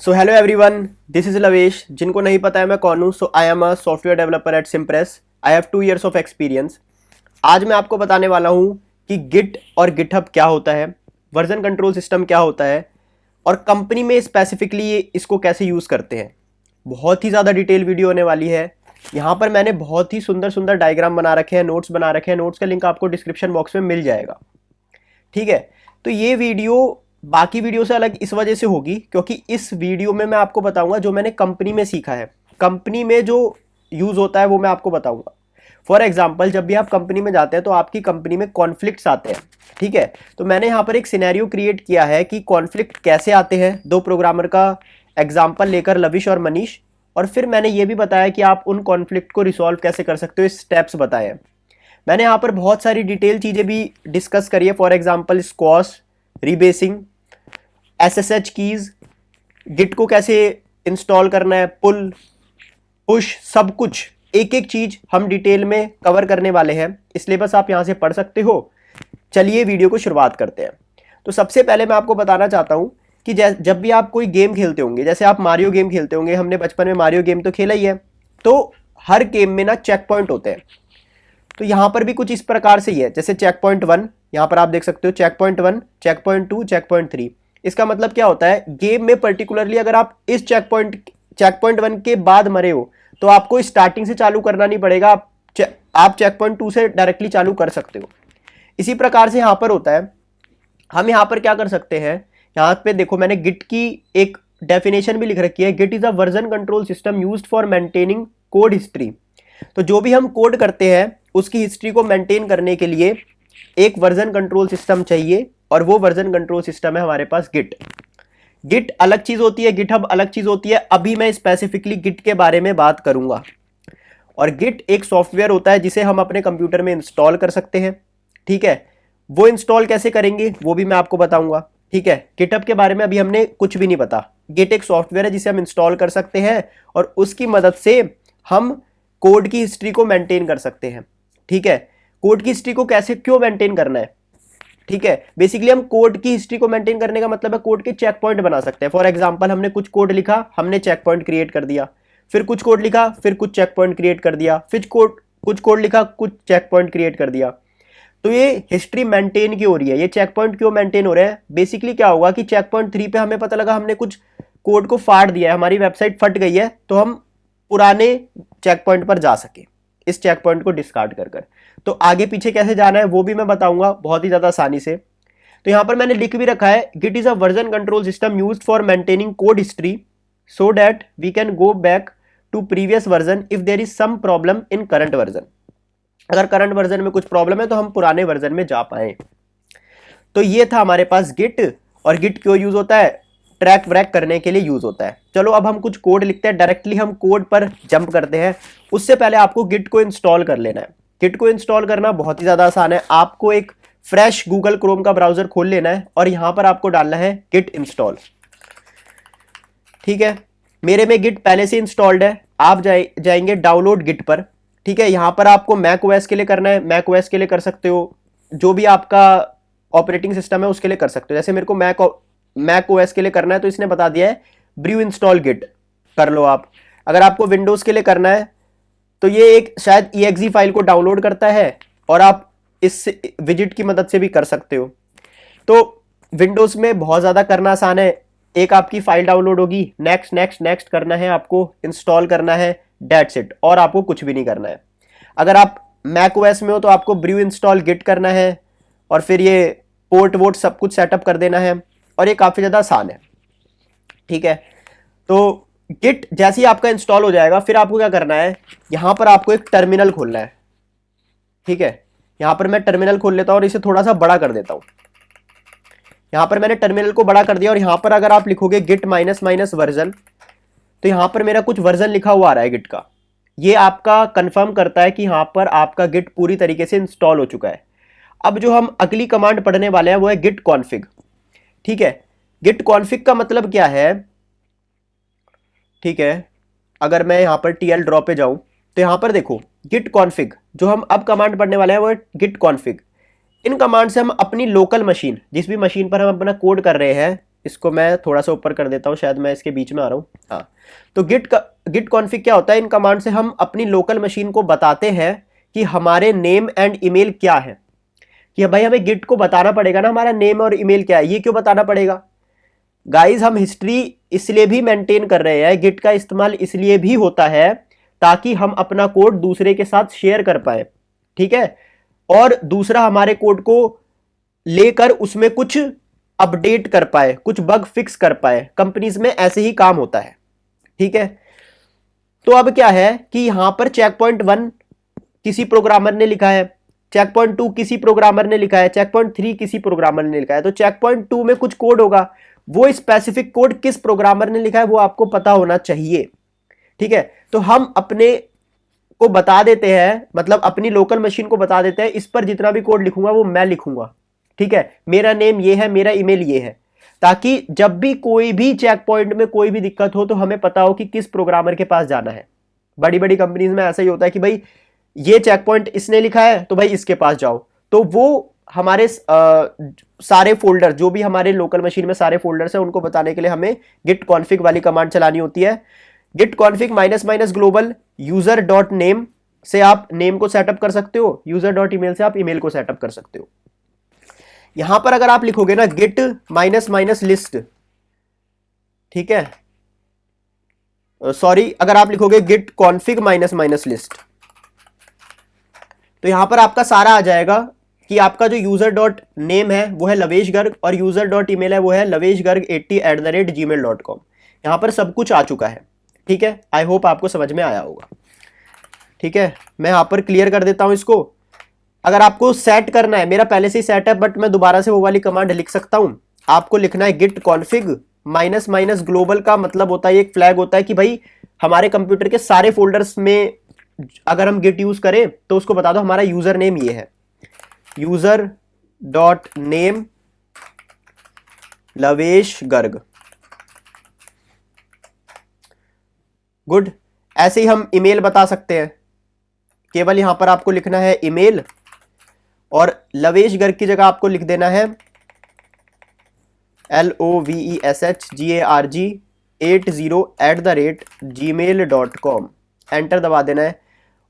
So hello everyone, this is Lavesh. जिनको नहीं पता है मैं कौन हूँ, so I am a software developer at Cimpress. I have 2 years of experience. आज मैं आपको बताने वाला हूँ कि गिट और गिटहब क्या होता है, वर्जन कंट्रोल सिस्टम क्या होता है और कंपनी में स्पेसिफिकली ये इसको कैसे यूज़ करते हैं। बहुत ही ज़्यादा डिटेल वीडियो होने वाली है। यहाँ पर मैंने बहुत ही सुंदर सुंदर डायग्राम बना रखे हैं, नोट्स बना रखे हैं। नोट्स का लिंक आपको डिस्क्रिप्शन बॉक्स में मिल जाएगा। ठीक है, तो ये वीडियो बाकी वीडियो से अलग इस वजह से होगी क्योंकि इस वीडियो में मैं आपको बताऊंगा जो मैंने कंपनी में सीखा है, कंपनी में जो यूज़ होता है वो मैं आपको बताऊंगा। फॉर एग्जाम्पल, जब भी आप कंपनी में जाते हैं तो आपकी कंपनी में कॉन्फ्लिक्ट्स आते हैं। ठीक है, तो मैंने यहाँ पर एक सिनेरियो क्रिएट किया है कि कॉन्फ्लिक्ट कैसे आते हैं। दो प्रोग्रामर का एग्जाम्पल लेकर, लविश और मनीष, और फिर मैंने ये भी बताया कि आप उन कॉन्फ्लिक्ट को रिसॉल्व कैसे कर सकते हो, स्टेप्स बताए हैं। मैंने यहाँ पर बहुत सारी डिटेल चीज़ें भी डिस्कस करी है। For example, squash, rebasing, SSH keys, git को कैसे इंस्टॉल करना है, पुल, पुश, सब कुछ एक एक चीज हम डिटेल में कवर करने वाले हैं। इसलिए बस आप यहां से पढ़ सकते हो। चलिए वीडियो को शुरुआत करते हैं। तो सबसे पहले मैं आपको बताना चाहता हूं कि जब भी आप कोई गेम खेलते होंगे, जैसे आप मारियो गेम खेलते होंगे, हमने बचपन में मारियो गेम तो खेला ही है, तो हर गेम में ना चेक पॉइंट होते हैं। तो यहां पर भी कुछ इस प्रकार से ही है, जैसे चेक पॉइंट 1, यहां पर आप देख सकते हो checkpoint 1, checkpoint 2, checkpoint 3। इसका मतलब क्या होता है, गेम में पर्टिकुलरली अगर आप इस चेक पॉइंट 1 के बाद मरे हो तो आपको स्टार्टिंग से चालू करना नहीं पड़ेगा, आप चेक पॉइंट 2 से डायरेक्टली चालू कर सकते हो। इसी प्रकार से यहां पर होता है। हम यहां पर क्या कर सकते हैं, यहां पे देखो मैंने गिट की एक डेफिनेशन भी लिख रखी है। Git is a version control system used for maintaining code history. तो जो भी हम कोड करते हैं उसकी हिस्ट्री को मेंटेन करने के लिए एक वर्जन कंट्रोल सिस्टम चाहिए, और वो वर्जन कंट्रोल सिस्टम है हमारे पास गिट। गिट अलग चीज होती है, गिटहब अलग चीज होती है। अभी मैं स्पेसिफिकली गिट के बारे में बात करूंगा। और गिट एक सॉफ्टवेयर होता है जिसे हम अपने कंप्यूटर में इंस्टॉल कर सकते हैं। ठीक है, वो इंस्टॉल कैसे करेंगे वो भी मैं आपको बताऊंगा। ठीक है, गिटहब के बारे में अभी हमने कुछ भी नहीं पता। गिट एक सॉफ्टवेयर है जिसे हम इंस्टॉल कर सकते हैं और उसकी मदद से हम कोड की हिस्ट्री को मेंटेन कर सकते हैं। ठीक है, कोड की हिस्ट्री को कैसे क्यों मेंटेन करना है। ठीक है, बेसिकली हम कोड की हिस्ट्री को मेंटेन करने का मतलब है कोड के चेक पॉइंट बना सकते हैं। फॉर एग्जांपल, हमने कुछ कोड लिखा, हमने चेक पॉइंट क्रिएट कर दिया, फिर कुछ कोड लिखा, फिर कुछ चेक पॉइंट क्रिएट कर दिया, फिर कुछ कोड लिखा, कुछ चेक पॉइंट क्रिएट कर दिया। तो ये हिस्ट्री मेंटेन क्यों हो रही है, ये चेक पॉइंट क्यों मेंटेन हो रहे हैं। बेसिकली क्या होगा कि चेक पॉइंट 3 पे हमें पता लगा हमने कुछ कोड को फाड़ दिया है, हमारी वेबसाइट फट गई है, तो हम पुराने चेक पॉइंट पर जा सके इस चेक पॉइंट को डिस्कार्ड कर कर। तो आगे पीछे कैसे जाना है वो भी मैं बताऊंगा बहुत ही ज्यादा आसानी से। तो यहां पर मैंने लिख भी रखा है, git is a version control system used for maintaining code history so that we can go back to previous version if there is some problem in current version. अगर करंट वर्जन में कुछ प्रॉब्लम है तो हम पुराने version में जा पाए। तो ये था हमारे पास गिट। और गिट क्यों यूज होता है, ट्रैक व्रैक करने के लिए यूज होता है। चलो अब हम कुछ कोड लिखते हैं, डायरेक्टली हम कोड पर जंप करते हैं। उससे पहले आपको गिट को इंस्टॉल कर लेना है। गिट को इंस्टॉल करना बहुत ही ज्यादा आसान है। आपको एक फ्रेश गूगल क्रोम का ब्राउजर खोल लेना है और यहां पर आपको डालना है गिट इंस्टॉल। ठीक है, मेरे में गिट पहले से इंस्टॉल्ड है। आप जाएंगे डाउनलोड गिट पर। ठीक है, यहां पर आपको मैक ओएस के लिए करना है, मैक ओएस के लिए कर सकते हो, जो भी आपका ऑपरेटिंग सिस्टम है उसके लिए कर सकते हो। जैसे मेरे को मैक ओएस के लिए करना है तो इसने बता दिया है ब्रू इंस्टॉल गिट, कर लो आप। अगर आपको विंडोज के लिए करना है तो ये एक शायद exe फाइल को डाउनलोड करता है और आप इस विजिट की मदद से भी कर सकते हो। तो विंडोज में बहुत ज़्यादा करना आसान है। एक आपकी फाइल डाउनलोड होगी, नेक्स्ट नेक्स्ट नेक्स्ट करना है, आपको इंस्टॉल करना है, दैट्स इट, और आपको कुछ भी नहीं करना है। अगर आप मैक ओएस में हो तो आपको ब्रू इंस्टॉल गिट करना है और फिर ये पोर्ट वोट सब कुछ सेटअप कर देना है, और ये काफ़ी ज़्यादा आसान है। ठीक है, तो गिट जैसे ही आपका इंस्टॉल हो जाएगा फिर आपको क्या करना है, यहां पर आपको एक टर्मिनल खोलना है। ठीक है, यहां पर मैं टर्मिनल खोल लेता हूं और इसे थोड़ा सा बड़ा कर देता हूं। यहां पर मैंने टर्मिनल को बड़ा कर दिया और यहां पर अगर आप लिखोगे गिट माइनस माइनस वर्जन, तो यहां पर मेरा कुछ वर्जन लिखा हुआ आ रहा है गिट का। ये आपका कंफर्म करता है कि यहां पर आपका गिट पूरी तरीके से इंस्टॉल हो चुका है। अब जो हम अगली कमांड पढ़ने वाले हैं वो है गिट कॉन्फिग। ठीक है, गिट कॉन्फिग का मतलब क्या है। ठीक है, अगर मैं यहां पर टीएल ड्रॉ पे जाऊं तो यहां पर देखो गिट कॉन्फिग, जो हम अब कमांड पढ़ने वाले हैं वो है गिट कॉन्फिग। इन कमांड से हम अपनी लोकल मशीन, जिस भी मशीन पर हम अपना कोड कर रहे हैं, इसको मैं थोड़ा सा ऊपर कर देता हूँ, शायद मैं इसके बीच में आ रहा हूँ। हाँ, तो गिट कॉन्फ़िग क्या होता है? इन कमांड से हम अपनी लोकल मशीन को बताते हैं कि हमारे नेम एंड ईमेल क्या है। कि भाई हमें गिट को बताना पड़ेगा ना हमारा नेम और ईमेल क्या है। ये क्यों बताना पड़ेगा गाइज? हम हिस्ट्री इसलिए भी मेंटेन कर रहे हैं, गिट का इस्तेमाल इसलिए भी होता है ताकि हम अपना कोड दूसरे के साथ शेयर कर पाए, ठीक है। और दूसरा हमारे कोड को लेकर उसमें कुछ अपडेट कर पाए, कुछ बग फिक्स कर पाए। कंपनीज में ऐसे ही काम होता है, ठीक है। तो अब क्या है कि यहां पर चेक पॉइंट 1 किसी प्रोग्रामर ने लिखा है, चेक पॉइंट 2 किसी प्रोग्रामर ने लिखा है, चेक पॉइंट 3 किसी प्रोग्रामर ने लिखा है। तो चेक पॉइंट 2 में कुछ कोड होगा, वो स्पेसिफिक कोड किस प्रोग्रामर ने लिखा है वो आपको पता होना चाहिए, ठीक है। तो हम अपने को बता देते हैं, मतलब अपनी लोकल मशीन को बता देते हैं, इस पर जितना भी कोड लिखूंगा वो मैं लिखूंगा, ठीक है। मेरा नेम ये है, मेरा ईमेल ये है, ताकि जब भी कोई भी चेक पॉइंट में कोई भी दिक्कत हो तो हमें पता हो कि किस प्रोग्रामर के पास जाना है। बड़ी बड़ी कंपनीज में ऐसा ही होता है कि भाई ये चेक पॉइंट इसने लिखा है तो भाई इसके पास जाओ। तो वो हमारे सारे फोल्डर, जो भी हमारे लोकल मशीन में सारे फोल्डर्स हैं, उनको बताने के लिए हमें गिट कॉन्फ़िग वाली कमांड चलानी होती है। Git config --- user dot name से आप नेम को सेटअप कर सकते हो, यूजर डॉट ईमेल से आप ईमेल को सेटअप कर सकते हो। यहां पर अगर आप लिखोगे ना गिट --- ठीक है, सॉरी, अगर आप लिखोगे गिट कॉन्फ़िग --- तो यहां पर आपका सारा आ जाएगा कि आपका जो यूजर डॉट नेम है वो है लवेश गर्ग और यूजर डॉट ईमेल है वो है laveshgarg80@gmail.com। यहां पर सब कुछ आ चुका है, ठीक है। आई होप आपको समझ में आया होगा, ठीक है। मैं यहां पर क्लियर कर देता हूं इसको। अगर आपको सेट करना है, मेरा पहले से ही सेट है बट मैं दोबारा से वो वाली कमांड लिख सकता हूं। आपको लिखना है गिट कॉन्फ़िग --- का मतलब होता है, एक फ्लैग होता है कि भाई हमारे कंप्यूटर के सारे फोल्डर्स में अगर हम गिट यूज करें तो उसको बता दो हमारा यूजर नेम ये है, user dot name लवेश Garg. Good. ऐसे ही हम ईमेल बता सकते हैं, केवल यहां पर आपको लिखना है ईमेल और लवेश गर्ग की जगह आपको लिख देना है LOVESHGARG80@gmail.com। एंटर दबा देना है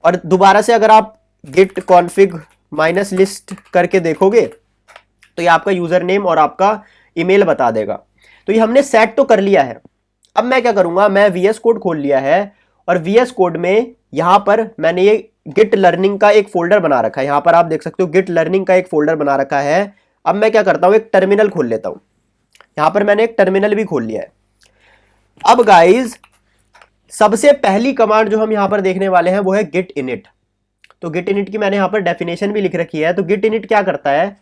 और दोबारा से अगर आप गिट कॉन्फ़िग --- करके देखोगे तो ये आपका यूजर नेम और आपका ईमेल बता देगा। तो ये हमने सेट तो कर लिया है। अब मैं क्या करूंगा, मैं VS कोड खोल लिया है और VS कोड में यहां पर मैंने ये गिट लर्निंग का एक फोल्डर बना रखा है। यहां पर आप देख सकते हो गिट लर्निंग का एक फोल्डर बना रखा है। अब मैं क्या करता हूं, एक टर्मिनल खोल लेता हूं। यहां पर मैंने एक टर्मिनल भी खोल लिया है। अब गाइज सबसे पहली कमांड जो हम यहां पर देखने वाले हैं वो है गिट इनिट। तो गिट इनिट की मैंने यहां पर डेफिनेशन भी लिख रखी है। तो गिट इनिट क्या करता है,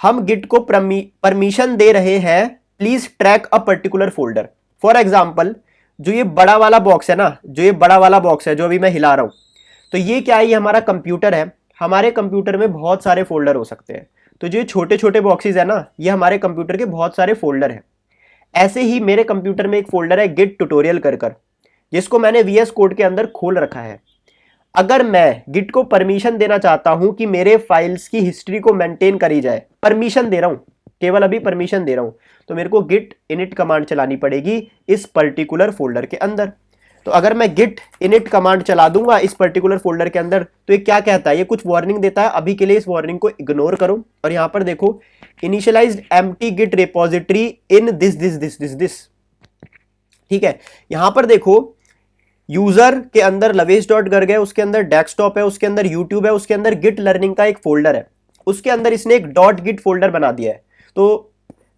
हम गिट को परमिशन दे रहे हैं please track a particular folder. For example जो ये बड़ा वाला बॉक्स है ना, जो ये बड़ा वाला बॉक्स है जो अभी मैं हिला रहा हूं, तो ये क्या है, ये हमारा कंप्यूटर है। हमारे कंप्यूटर में बहुत सारे फोल्डर हो सकते हैं। तो जो छोटे छोटे बॉक्सेस है ना, ये हमारे कंप्यूटर के बहुत सारे फोल्डर हैं। ऐसे ही मेरे कंप्यूटर में एक फोल्डर है गिट ट्यूटोरियल कर, जिसको मैंने VS कोड के अंदर खोल रखा है। अगर मैं गिट को परमिशन देना चाहता हूं कि मेरे फाइल्स की हिस्ट्री को मेंटेन करी जाए, परमिशन दे रहा हूं, केवल अभी परमिशन दे रहा हूं, तो मेरे को गिट इनिट कमांड चलानी पड़ेगी इस पर्टिकुलर फोल्डर के अंदर। तो अगर मैं गिट इनिट कमांड चला दूंगा इस पर्टिकुलर फोल्डर के अंदर, तो ये क्या कहता है, ये कुछ वार्निंग देता है। अभी के लिए इस वार्निंग को इग्नोर करो और यहां पर देखो initialized empty git repository in this. ठीक है, यहां पर देखो यूजर के अंदर लवेश डॉट गर्ग है, उसके अंदर डेस्कटॉप है, उसके अंदर यूट्यूब है, उसके अंदर गिट लर्निंग का एक फोल्डर है, उसके अंदर इसने एक डॉट गिट फोल्डर बना दिया है। तो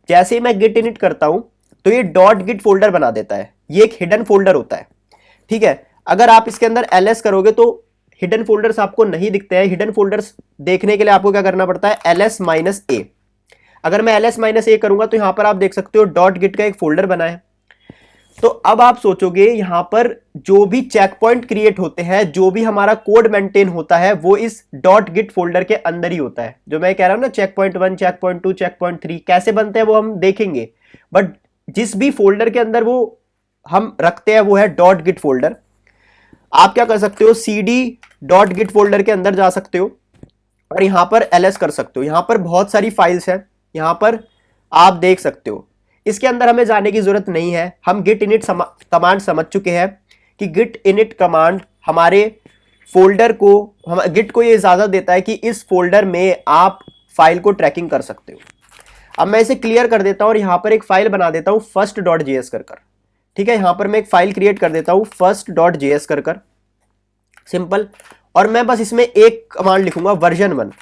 जैसे ही मैं गिट इनिट करता हूं तो ये डॉट गिट फोल्डर बना देता है। ये एक हिडन फोल्डर होता है, ठीक है। अगर आप इसके अंदर ls करोगे तो हिडन फोल्डर्स आपको नहीं दिखते हैं। हिडन फोल्डर्स देखने के लिए आपको क्या करना पड़ता है, ls-a। अगर मैं ls-a करूंगा तो यहां पर आप देख सकते हो डॉट गिट का एक फोल्डर बना है। तो अब आप सोचोगे यहां पर जो भी चेक पॉइंट क्रिएट होते हैं, जो भी हमारा कोड मेंटेन होता है, वो इस डॉट गिट फोल्डर के अंदर ही होता है। जो मैं कह रहा हूं ना, checkpoint 1, checkpoint 2, checkpoint 3 कैसे बनते हैं वो हम देखेंगे, बट जिस भी फोल्डर के अंदर वो हम रखते हैं वो है डॉट गिट फोल्डर। आप क्या कर सकते हो, cd डॉट गिट फोल्डर के अंदर जा सकते हो और यहां पर ls कर सकते हो। यहां पर बहुत सारी फाइल्स हैं, यहां पर आप देख सकते हो। इसके अंदर हमें जाने की जरूरत नहीं है। हम गिट इनिट कमांड समझ चुके हैं कि गिट इनिट कमांड हमारे फोल्डर को, हम गिट को ये इजाजत देता है कि इस फोल्डर में आप फाइल को ट्रैकिंग कर सकते हो। अब मैं इसे क्लियर कर देता हूं और यहां पर एक फाइल बना देता हूं first.js कर। ठीक है, यहां पर मैं एक फाइल क्रिएट कर देता हूं first.js कर, सिंपल। और मैं बस इसमें एक कमांड लिखूंगा वर्जन 1,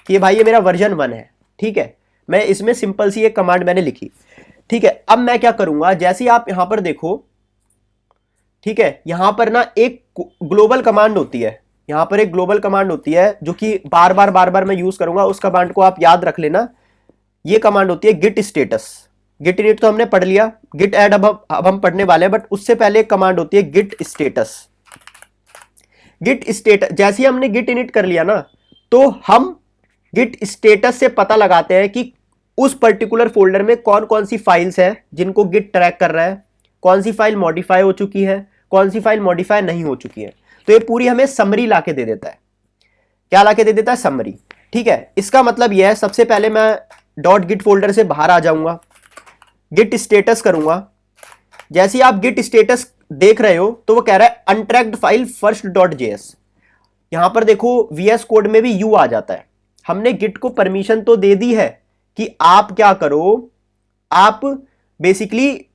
कि भाई ये मेरा वर्जन 1 है। ठीक है, मैं इसमें सिंपल सी एक कमांड मैंने लिखी। ठीक है, अब मैं क्या करूंगा, जैसे आप यहां पर देखो, ठीक है, यहां पर ना एक ग्लोबल कमांड होती है, यहां पर एक ग्लोबल कमांड होती है जो कि बार बार मैं यूज करूंगा। उस कमांड को आप याद रख लेना। ये कमांड होती है गिट स्टेटस। गिट इनिट तो हमने पढ़ लिया, गिट ऐड अब हम पढ़ने वाले हैं, बट उससे पहले एक कमांड होती है गिट स्टेटस। गिट स्टेटस जैसे ही हमने गिट इनिट कर लिया ना, तो हम गिट स्टेटस से पता लगाते हैं कि उस पर्टिकुलर फोल्डर में कौन कौन सी फाइल्स है जिनको गिट ट्रैक कर रहा है, कौन सी फाइल मॉडिफाई हो चुकी है, कौन सी फाइल मॉडिफाई नहीं हो चुकी है। तो ये पूरी हमें समरी लाके दे देता है। क्या लाके दे देता है? समरी। ठीक है, इसका मतलब यह है, सबसे पहले मैं डॉट गिट फोल्डर से बाहर आ जाऊंगा, गिट स्टेटस करूंगा। जैसे ही आप गिट स्टेटस देख रहे हो तो वो कह रहा है अनट्रैक्ड फाइल first.js। यहां पर देखो VS कोड में भी यू आ जाता है। हमने गिट को परमिशन तो दे दी है कि आप क्या करो, आप बेसिकली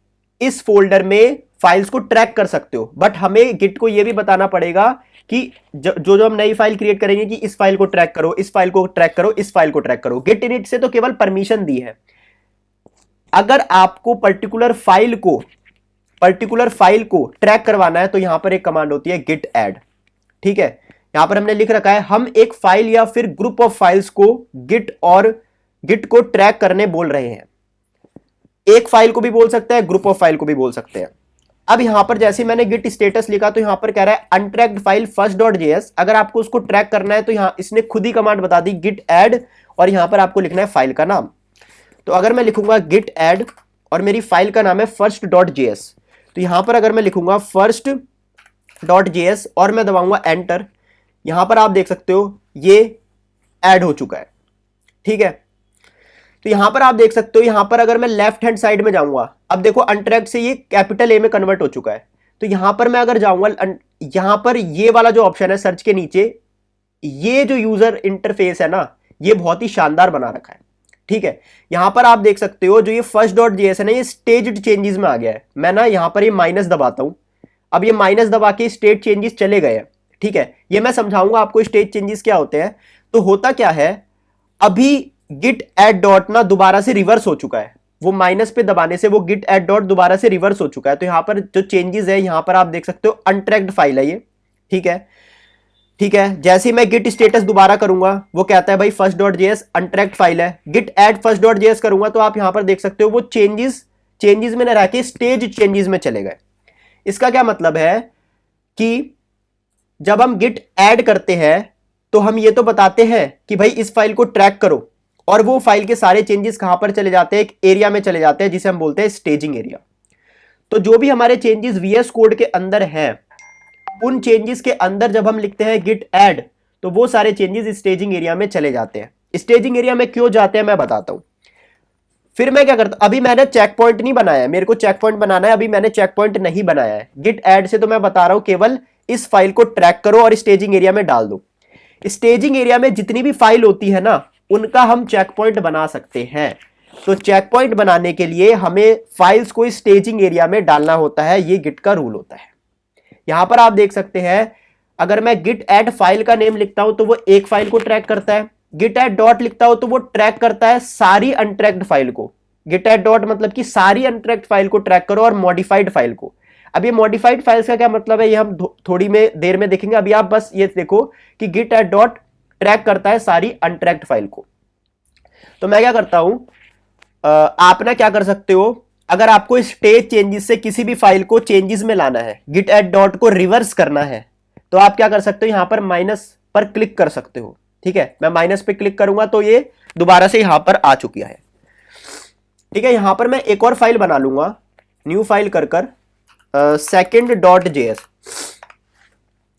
इस फोल्डर में फाइल्स को ट्रैक कर सकते हो, बट हमें गिट को यह भी बताना पड़ेगा कि जो हम नई फाइल क्रिएट करेंगे कि इस फाइल को ट्रैक करो, इस फाइल को ट्रैक करो, इस फाइल को ट्रैक करो। गिट इनिट से तो केवल परमिशन दी है। अगर आपको पर्टिकुलर फाइल को ट्रैक करवाना है तो यहां पर एक कमांड होती है गिट ऐड। ठीक है, यहां पर हमने लिख रखा है हम एक फाइल या फिर ग्रुप ऑफ फाइल्स को गिट को ट्रैक करने बोल रहे हैं। एक फाइल को भी बोल सकते हैं, ग्रुप ऑफ फाइल को भी बोल सकते हैं। अब यहां पर जैसे मैंने गिट स्टेटस लिखा तो यहां पर कह रहा है अनट्रैक्ड फाइल first.js। अगर आपको उसको ट्रैक करना है तो यहां इसने खुद ही कमांड बता दी गिट ऐड, और यहां पर आपको लिखना है फाइल का नाम। तो अगर मैं लिखूंगा गिट ऐड और मेरी फाइल का नाम है first.js, तो यहां पर अगर मैं लिखूंगा first.js और मैं दबाऊंगा एंटर, यहां पर आप देख सकते हो ये ऐड हो चुका है। ठीक है, तो यहां पर आप देख सकते हो, यहां पर अगर मैं लेफ्ट हैंड साइड में जाऊंगा, अब देखो अनट्रैक्ड से ये कैपिटल ए में कन्वर्ट हो चुका है। तो यहां पर मैं अगर जाऊंगा, यहां पर ये वाला जो ऑप्शन है सर्च के नीचे, ये जो यूजर इंटरफेस है ना, ये बहुत ही शानदार बना रखा है। ठीक है, यहां पर आप देख सकते हो जो ये first.js है ना, ये स्टेज्ड चेंजेस में आ गया है। मैं ना यहां पर ये माइनस दबाता हूं, अब ये माइनस दबा के स्टेट चेंजेस चले गए हैं। ठीक है, ये मैं समझाऊंगा आपको स्टेट चेंजेस क्या होते हैं। तो होता क्या है, अभी गिट ऐड डॉट ना दोबारा से रिवर्स हो चुका है, वो माइनस पे दबाने से वो गिट ऐड डॉट दोबारा से रिवर्स हो चुका है। तो यहां पर जो चेंजेस है, यहां पर आप देख सकते हो अनट्रैक्ड फाइल है ये। ठीक है, ठीक है, जैसे ही मैं गिट स्टेटस दोबारा करूंगा वो कहता है भाई first.js अनट्रैक्ड फाइल है। गिट ऐड first.js करूंगा तो आप यहां पर देख सकते हो वो चेंजेस में न रह के स्टेज चेंजेस में चले गए। इसका क्या मतलब है कि जब हम गिट ऐड करते हैं तो हम ये तो बताते हैं कि भाई इस फाइल को ट्रैक करो, और वो फाइल के सारे चेंजेस कहां पर चले जाते हैं? एक एरिया में चले जाते हैं जिसे हम बोलते हैं स्टेजिंग एरिया। तो जो भी हमारे चेंजेस VS कोड के अंदर हैं, उन चेंजेस के अंदर जब हम लिखते हैं गिट ऐड, तो वो सारे चेंजेस स्टेजिंग एरिया में चले जाते हैं। स्टेजिंग एरिया में क्यों जाते हैं मैं बताता हूं। फिर मैं क्या करता हूं, अभी मैंने चेक पॉइंट नहीं बनाया है, मेरे को चेक पॉइंट बनाना है, अभी मैंने चेक पॉइंट नहीं बनाया है। गिट ऐड से तो मैं बता रहा हूं केवल इस फाइल को ट्रैक करो और स्टेजिंग एरिया में डाल दो। स्टेजिंग एरिया में जितनी भी फाइल होती है ना, उनका हम चेक पॉइंट बना सकते हैं। तो चेक पॉइंट बनाने के लिए हमें फाइल्स को स्टेजिंग एरिया में डालना होता है, ये गिट का रूल होता है। यहां पर आप देख सकते हैं, अगर मैं गिट ऐड फाइल का नेम लिखता हूं तो वो एक फाइल को ट्रैक करता है, गिट ऐड डॉट लिखता हूं तो वो ट्रैक करता है सारी अनट्रैक्ड फाइल को। गिट ऐड डॉट मतलब कि सारी अनट्रैक्ड फाइल को ट्रैक करो और मॉडिफाइड फाइल को। अब ये मॉडिफाइड फाइल्स का क्या मतलब है, ये हम थोड़ी में देर में देखेंगे। अभी आप बस ये देखो कि गिट ऐड डॉट ट्रैक करता है सारी अनट्रैक्ड फाइल को। तो मैं क्या करता हूं, आप ना क्या कर सकते हो, अगर आपको स्टेज चेंजेस से किसी भी फाइल को चेंजेस में लाना है, गिट ऐड डॉट को रिवर्स करना है, तो आप क्या कर सकते हो, यहां पर माइनस पर क्लिक कर सकते हो। ठीक है, मैं माइनस पे क्लिक करूंगा तो ये दोबारा से यहां पर आ चुकी है। ठीक है, यहां पर मैं एक और फाइल बना लूंगा, न्यू फाइल कर second.js,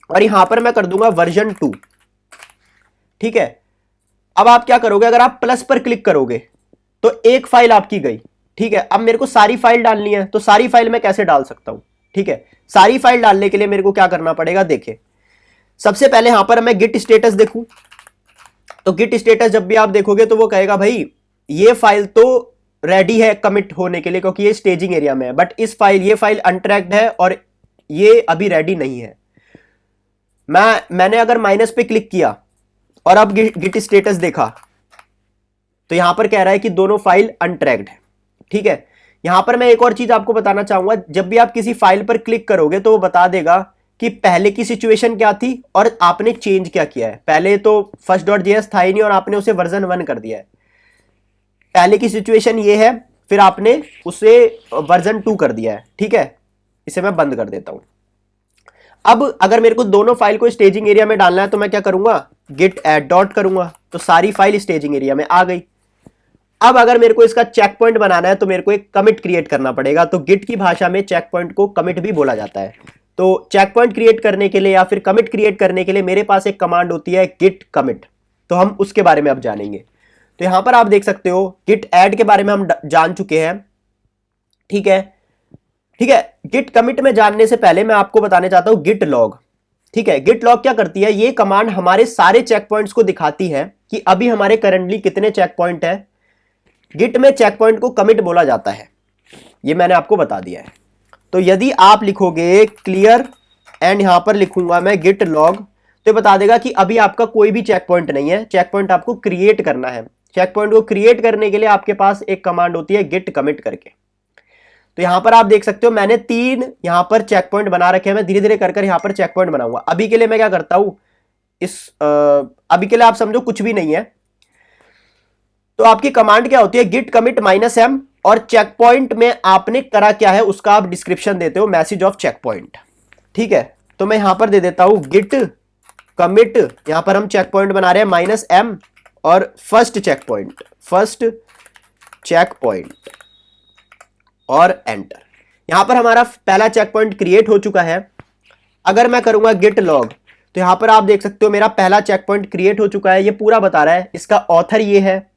और यहां पर मैं कर दूंगा वर्जन 2। ठीक है, अब आप क्या करोगे, अगर आप प्लस पर क्लिक करोगे तो एक फाइल आपकी गई। ठीक है, अब मेरे को सारी फाइल डालनी है, तो सारी फाइल मैं कैसे डाल सकता हूं? ठीक है, सारी फाइल डालने के लिए मेरे को क्या करना पड़ेगा, देखिए सबसे पहले यहां पर मैं गिट स्टेटस देखूं, तो गिट स्टेटस जब भी आप देखोगे तो वो कहेगा भाई ये फाइल तो रेडी है कमिट होने के लिए क्योंकि ये स्टेजिंग एरिया में है, बट ये फाइल अनट्रैक्ड है और ये अभी रेडी नहीं है। मैंने अगर माइनस पे क्लिक किया और अब गिट स्टेटस देखा तो यहां पर कह रहा है कि दोनों फाइल अनट्रैक्ड है। ठीक है, यहां पर मैं एक और चीज आपको बताना चाहूंगा, जब भी आप किसी फाइल पर क्लिक करोगे तो वो बता देगा कि पहले की सिचुएशन क्या थी और आपने चेंज क्या किया है। पहले तो first.js था ही नहीं और आपने उसे वर्जन 1 कर दिया है। पहले की सिचुएशन ये है, फिर आपने उसे वर्जन 2 कर दिया है। ठीक है, इसे मैं बंद कर देता हूं। अब अगर मेरे को दोनों फाइल को स्टेजिंग एरिया में डालना है तो मैं क्या करूंगा, गिट एड डॉट करूंगा, तो सारी फाइल स्टेजिंग एरिया में आ गई। अब अगर मेरे को इसका चेक पॉइंट बनाना है तो मेरे को एक कमिट क्रिएट करना पड़ेगा, तो गिट की भाषा में चेक पॉइंट को कमिट भी बोला जाता है। तो चेक पॉइंट क्रिएट करने के लिए या फिर कमिट क्रिएट करने के लिए मेरे पास एक कमांड होती है गिट कमिट, तो हम उसके बारे में अब जानेंगे। तो यहां पर आप देख सकते हो गिट ऐड के बारे में हम जान चुके हैं। ठीक है, ठीक है, गिट कमिट में जानने से पहले मैं आपको बताने चाहता हूं गिट लॉग। ठीक है, गिट लॉग क्या करती है, ये कमांड हमारे सारे चेक पॉइंट्स को दिखाती है कि अभी हमारे करंटली कितने चेक पॉइंट है। गिट में चेक पॉइंट को कमिट बोला जाता है, ये मैंने आपको बता दिया है। तो यदि आप लिखोगे क्लियर एंड यहां पर लिखूंगा मैं गिट लॉग, तो बता देगा कि अभी आपका कोई भी चेक पॉइंट नहीं है, चेक पॉइंट आपको क्रिएट करना है। चेक पॉइंट को क्रिएट करने के लिए आपके पास एक कमांड होती है गिट कमिट करके। तो यहां पर आप देख सकते हो मैंने 3 यहां पर चेक पॉइंट बना रखे हैं, मैं धीरे धीरे कर यहां पर चेक पॉइंट बनाऊंगा। अभी के लिए मैं क्या करता हूं, अभी के लिए आप समझो कुछ भी नहीं है, तो आपकी कमांड क्या होती है गिट कमिट -m, और चेक पॉइंट में आपने करा क्या है उसका आप डिस्क्रिप्शन देते हो, मैसेज ऑफ चेक पॉइंट। ठीक है, तो मैं यहां पर दे देता हूं गिट कमिट, यहां पर हम चेक पॉइंट बना रहे हैं -m और फर्स्ट चेक पॉइंट और एंटर। यहां पर हमारा पहला चेक पॉइंट क्रिएट हो चुका है। अगर मैं करूंगा गिट लॉग तो यहां पर आप देख सकते हो मेरा पहला चेक पॉइंट क्रिएट हो चुका है। ये पूरा बता रहा है, इसका ऑथर ये है,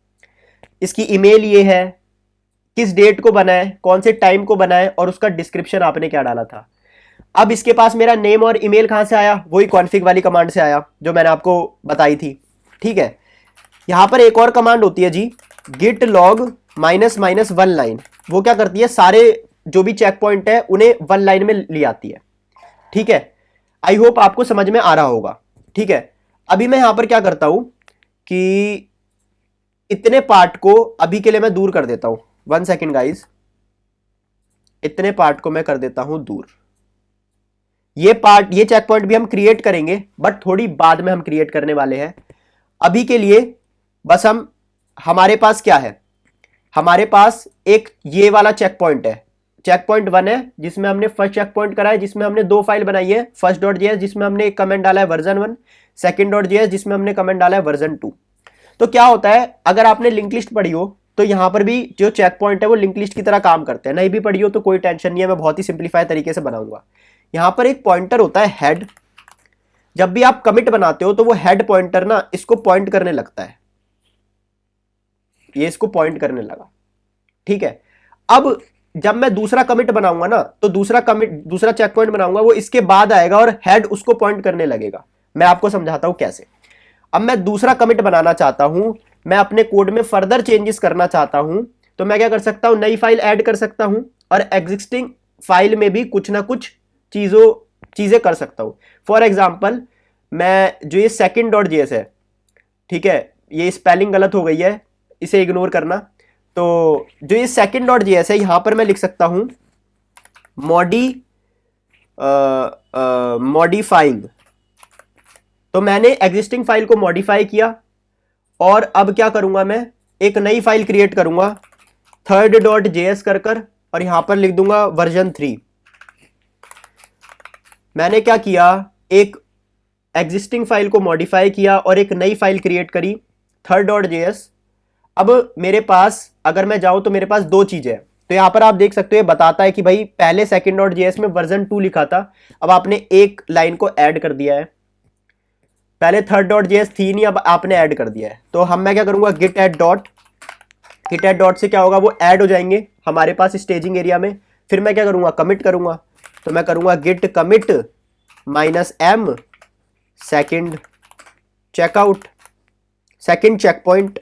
इसकी ईमेल ये है, किस डेट को बनाए, कौन से टाइम को बनाए और उसका डिस्क्रिप्शन आपने क्या डाला था। अब इसके पास मेरा नेम और ईमेल कहां से आया, वही कॉन्फिग वाली कमांड से आया जो मैंने आपको बताई थी। ठीक है, यहां पर एक और कमांड होती है जी गिट लॉग -1 लाइन, वो क्या करती है सारे जो भी चेक पॉइंट है उन्हें 1 लाइन में ले आती है। ठीक है, आई होप आपको समझ में आ रहा होगा। ठीक है, अभी मैं यहां पर क्या करता हूं कि इतने पार्ट को अभी के लिए मैं दूर कर देता हूं, 1 सेकेंड गाइज, इतने पार्ट को मैं कर देता हूं दूर। ये चेक पॉइंट भी हम क्रिएट करेंगे बट थोड़ी बाद में हम क्रिएट करने वाले हैं। अभी के लिए बस हमारे पास क्या है, हमारे पास एक ये वाला चेक पॉइंट है, चेक पॉइंट 1 है जिसमें हमने फर्स्ट चेक पॉइंट करा है, जिसमें हमने 2 फाइल बनाई है, first.js जिसमें हमने एक कमेंट डाला है वर्जन 1, second.js जिसमें हमने कमेंट डाला है वर्जन 2। तो क्या होता है, अगर आपने लिंक लिस्ट पढ़ी हो तो यहां पर भी जो चेक पॉइंट है वो लिंक लिस्ट की तरह काम करते हैं, नहीं भी पढ़ी हो तो कोई टेंशन नहीं है, मैं बहुत ही सिंप्लीफाई तरीके से बनाऊंगा। यहां पर एक पॉइंटर होता है हेड, जब भी आप कमिट बनाते हो तो वो हेड पॉइंटर ना इसको पॉइंट करने लगता है, ये इसको पॉइंट करने लगा। ठीक है, अब जब मैं दूसरा कमिट बनाऊंगा ना तो दूसरा चेक पॉइंट बनाऊंगा, वो इसके बाद आएगा और हेड उसको पॉइंट करने लगेगा। मैं आपको समझाता हूं कैसे। अब मैं दूसरा कमिट बनाना चाहता हूं, मैं अपने कोड में फर्दर चेंजेस करना चाहता हूं, तो मैं क्या कर सकता हूं, नई फाइल ऐड कर सकता हूं और एग्जिस्टिंग फाइल में भी कुछ ना कुछ चीजें कर सकता हूं। फॉर एग्जाम्पल मैं जो ये second.js है, ठीक है, ये स्पेलिंग गलत हो गई है, इसे इग्नोर करना। तो जो ये second.js है यहां पर मैं लिख सकता हूं मॉडिफाइंग, तो मैंने एग्जिस्टिंग फाइल को मॉडिफाई किया और अब क्या करूंगा, मैं एक नई फाइल क्रिएट करूंगा third.js कर और यहां पर लिख दूंगा वर्जन 3। मैंने क्या किया, एक एग्जिस्टिंग फाइल को मॉडिफाई किया और एक नई फाइल क्रिएट करी third.js। अब मेरे पास अगर मैं जाऊं तो मेरे पास 2 चीजें हैं, तो यहां पर आप देख सकते हो बताता है कि भाई पहले second.js में वर्जन 2 लिखा था, अब आपने एक लाइन को ऐड कर दिया है, पहले third.js थी नहीं, अब आपने ऐड कर दिया है। तो मैं क्या करूंगा git add dot git at dot से क्या होगा, वो ऐड हो जाएंगे हमारे पास स्टेजिंग एरिया में। फिर मैं क्या करूंगा, कमिट करूंगा। तो मैं करूंगा git commit -m second checkout, second checkpoint.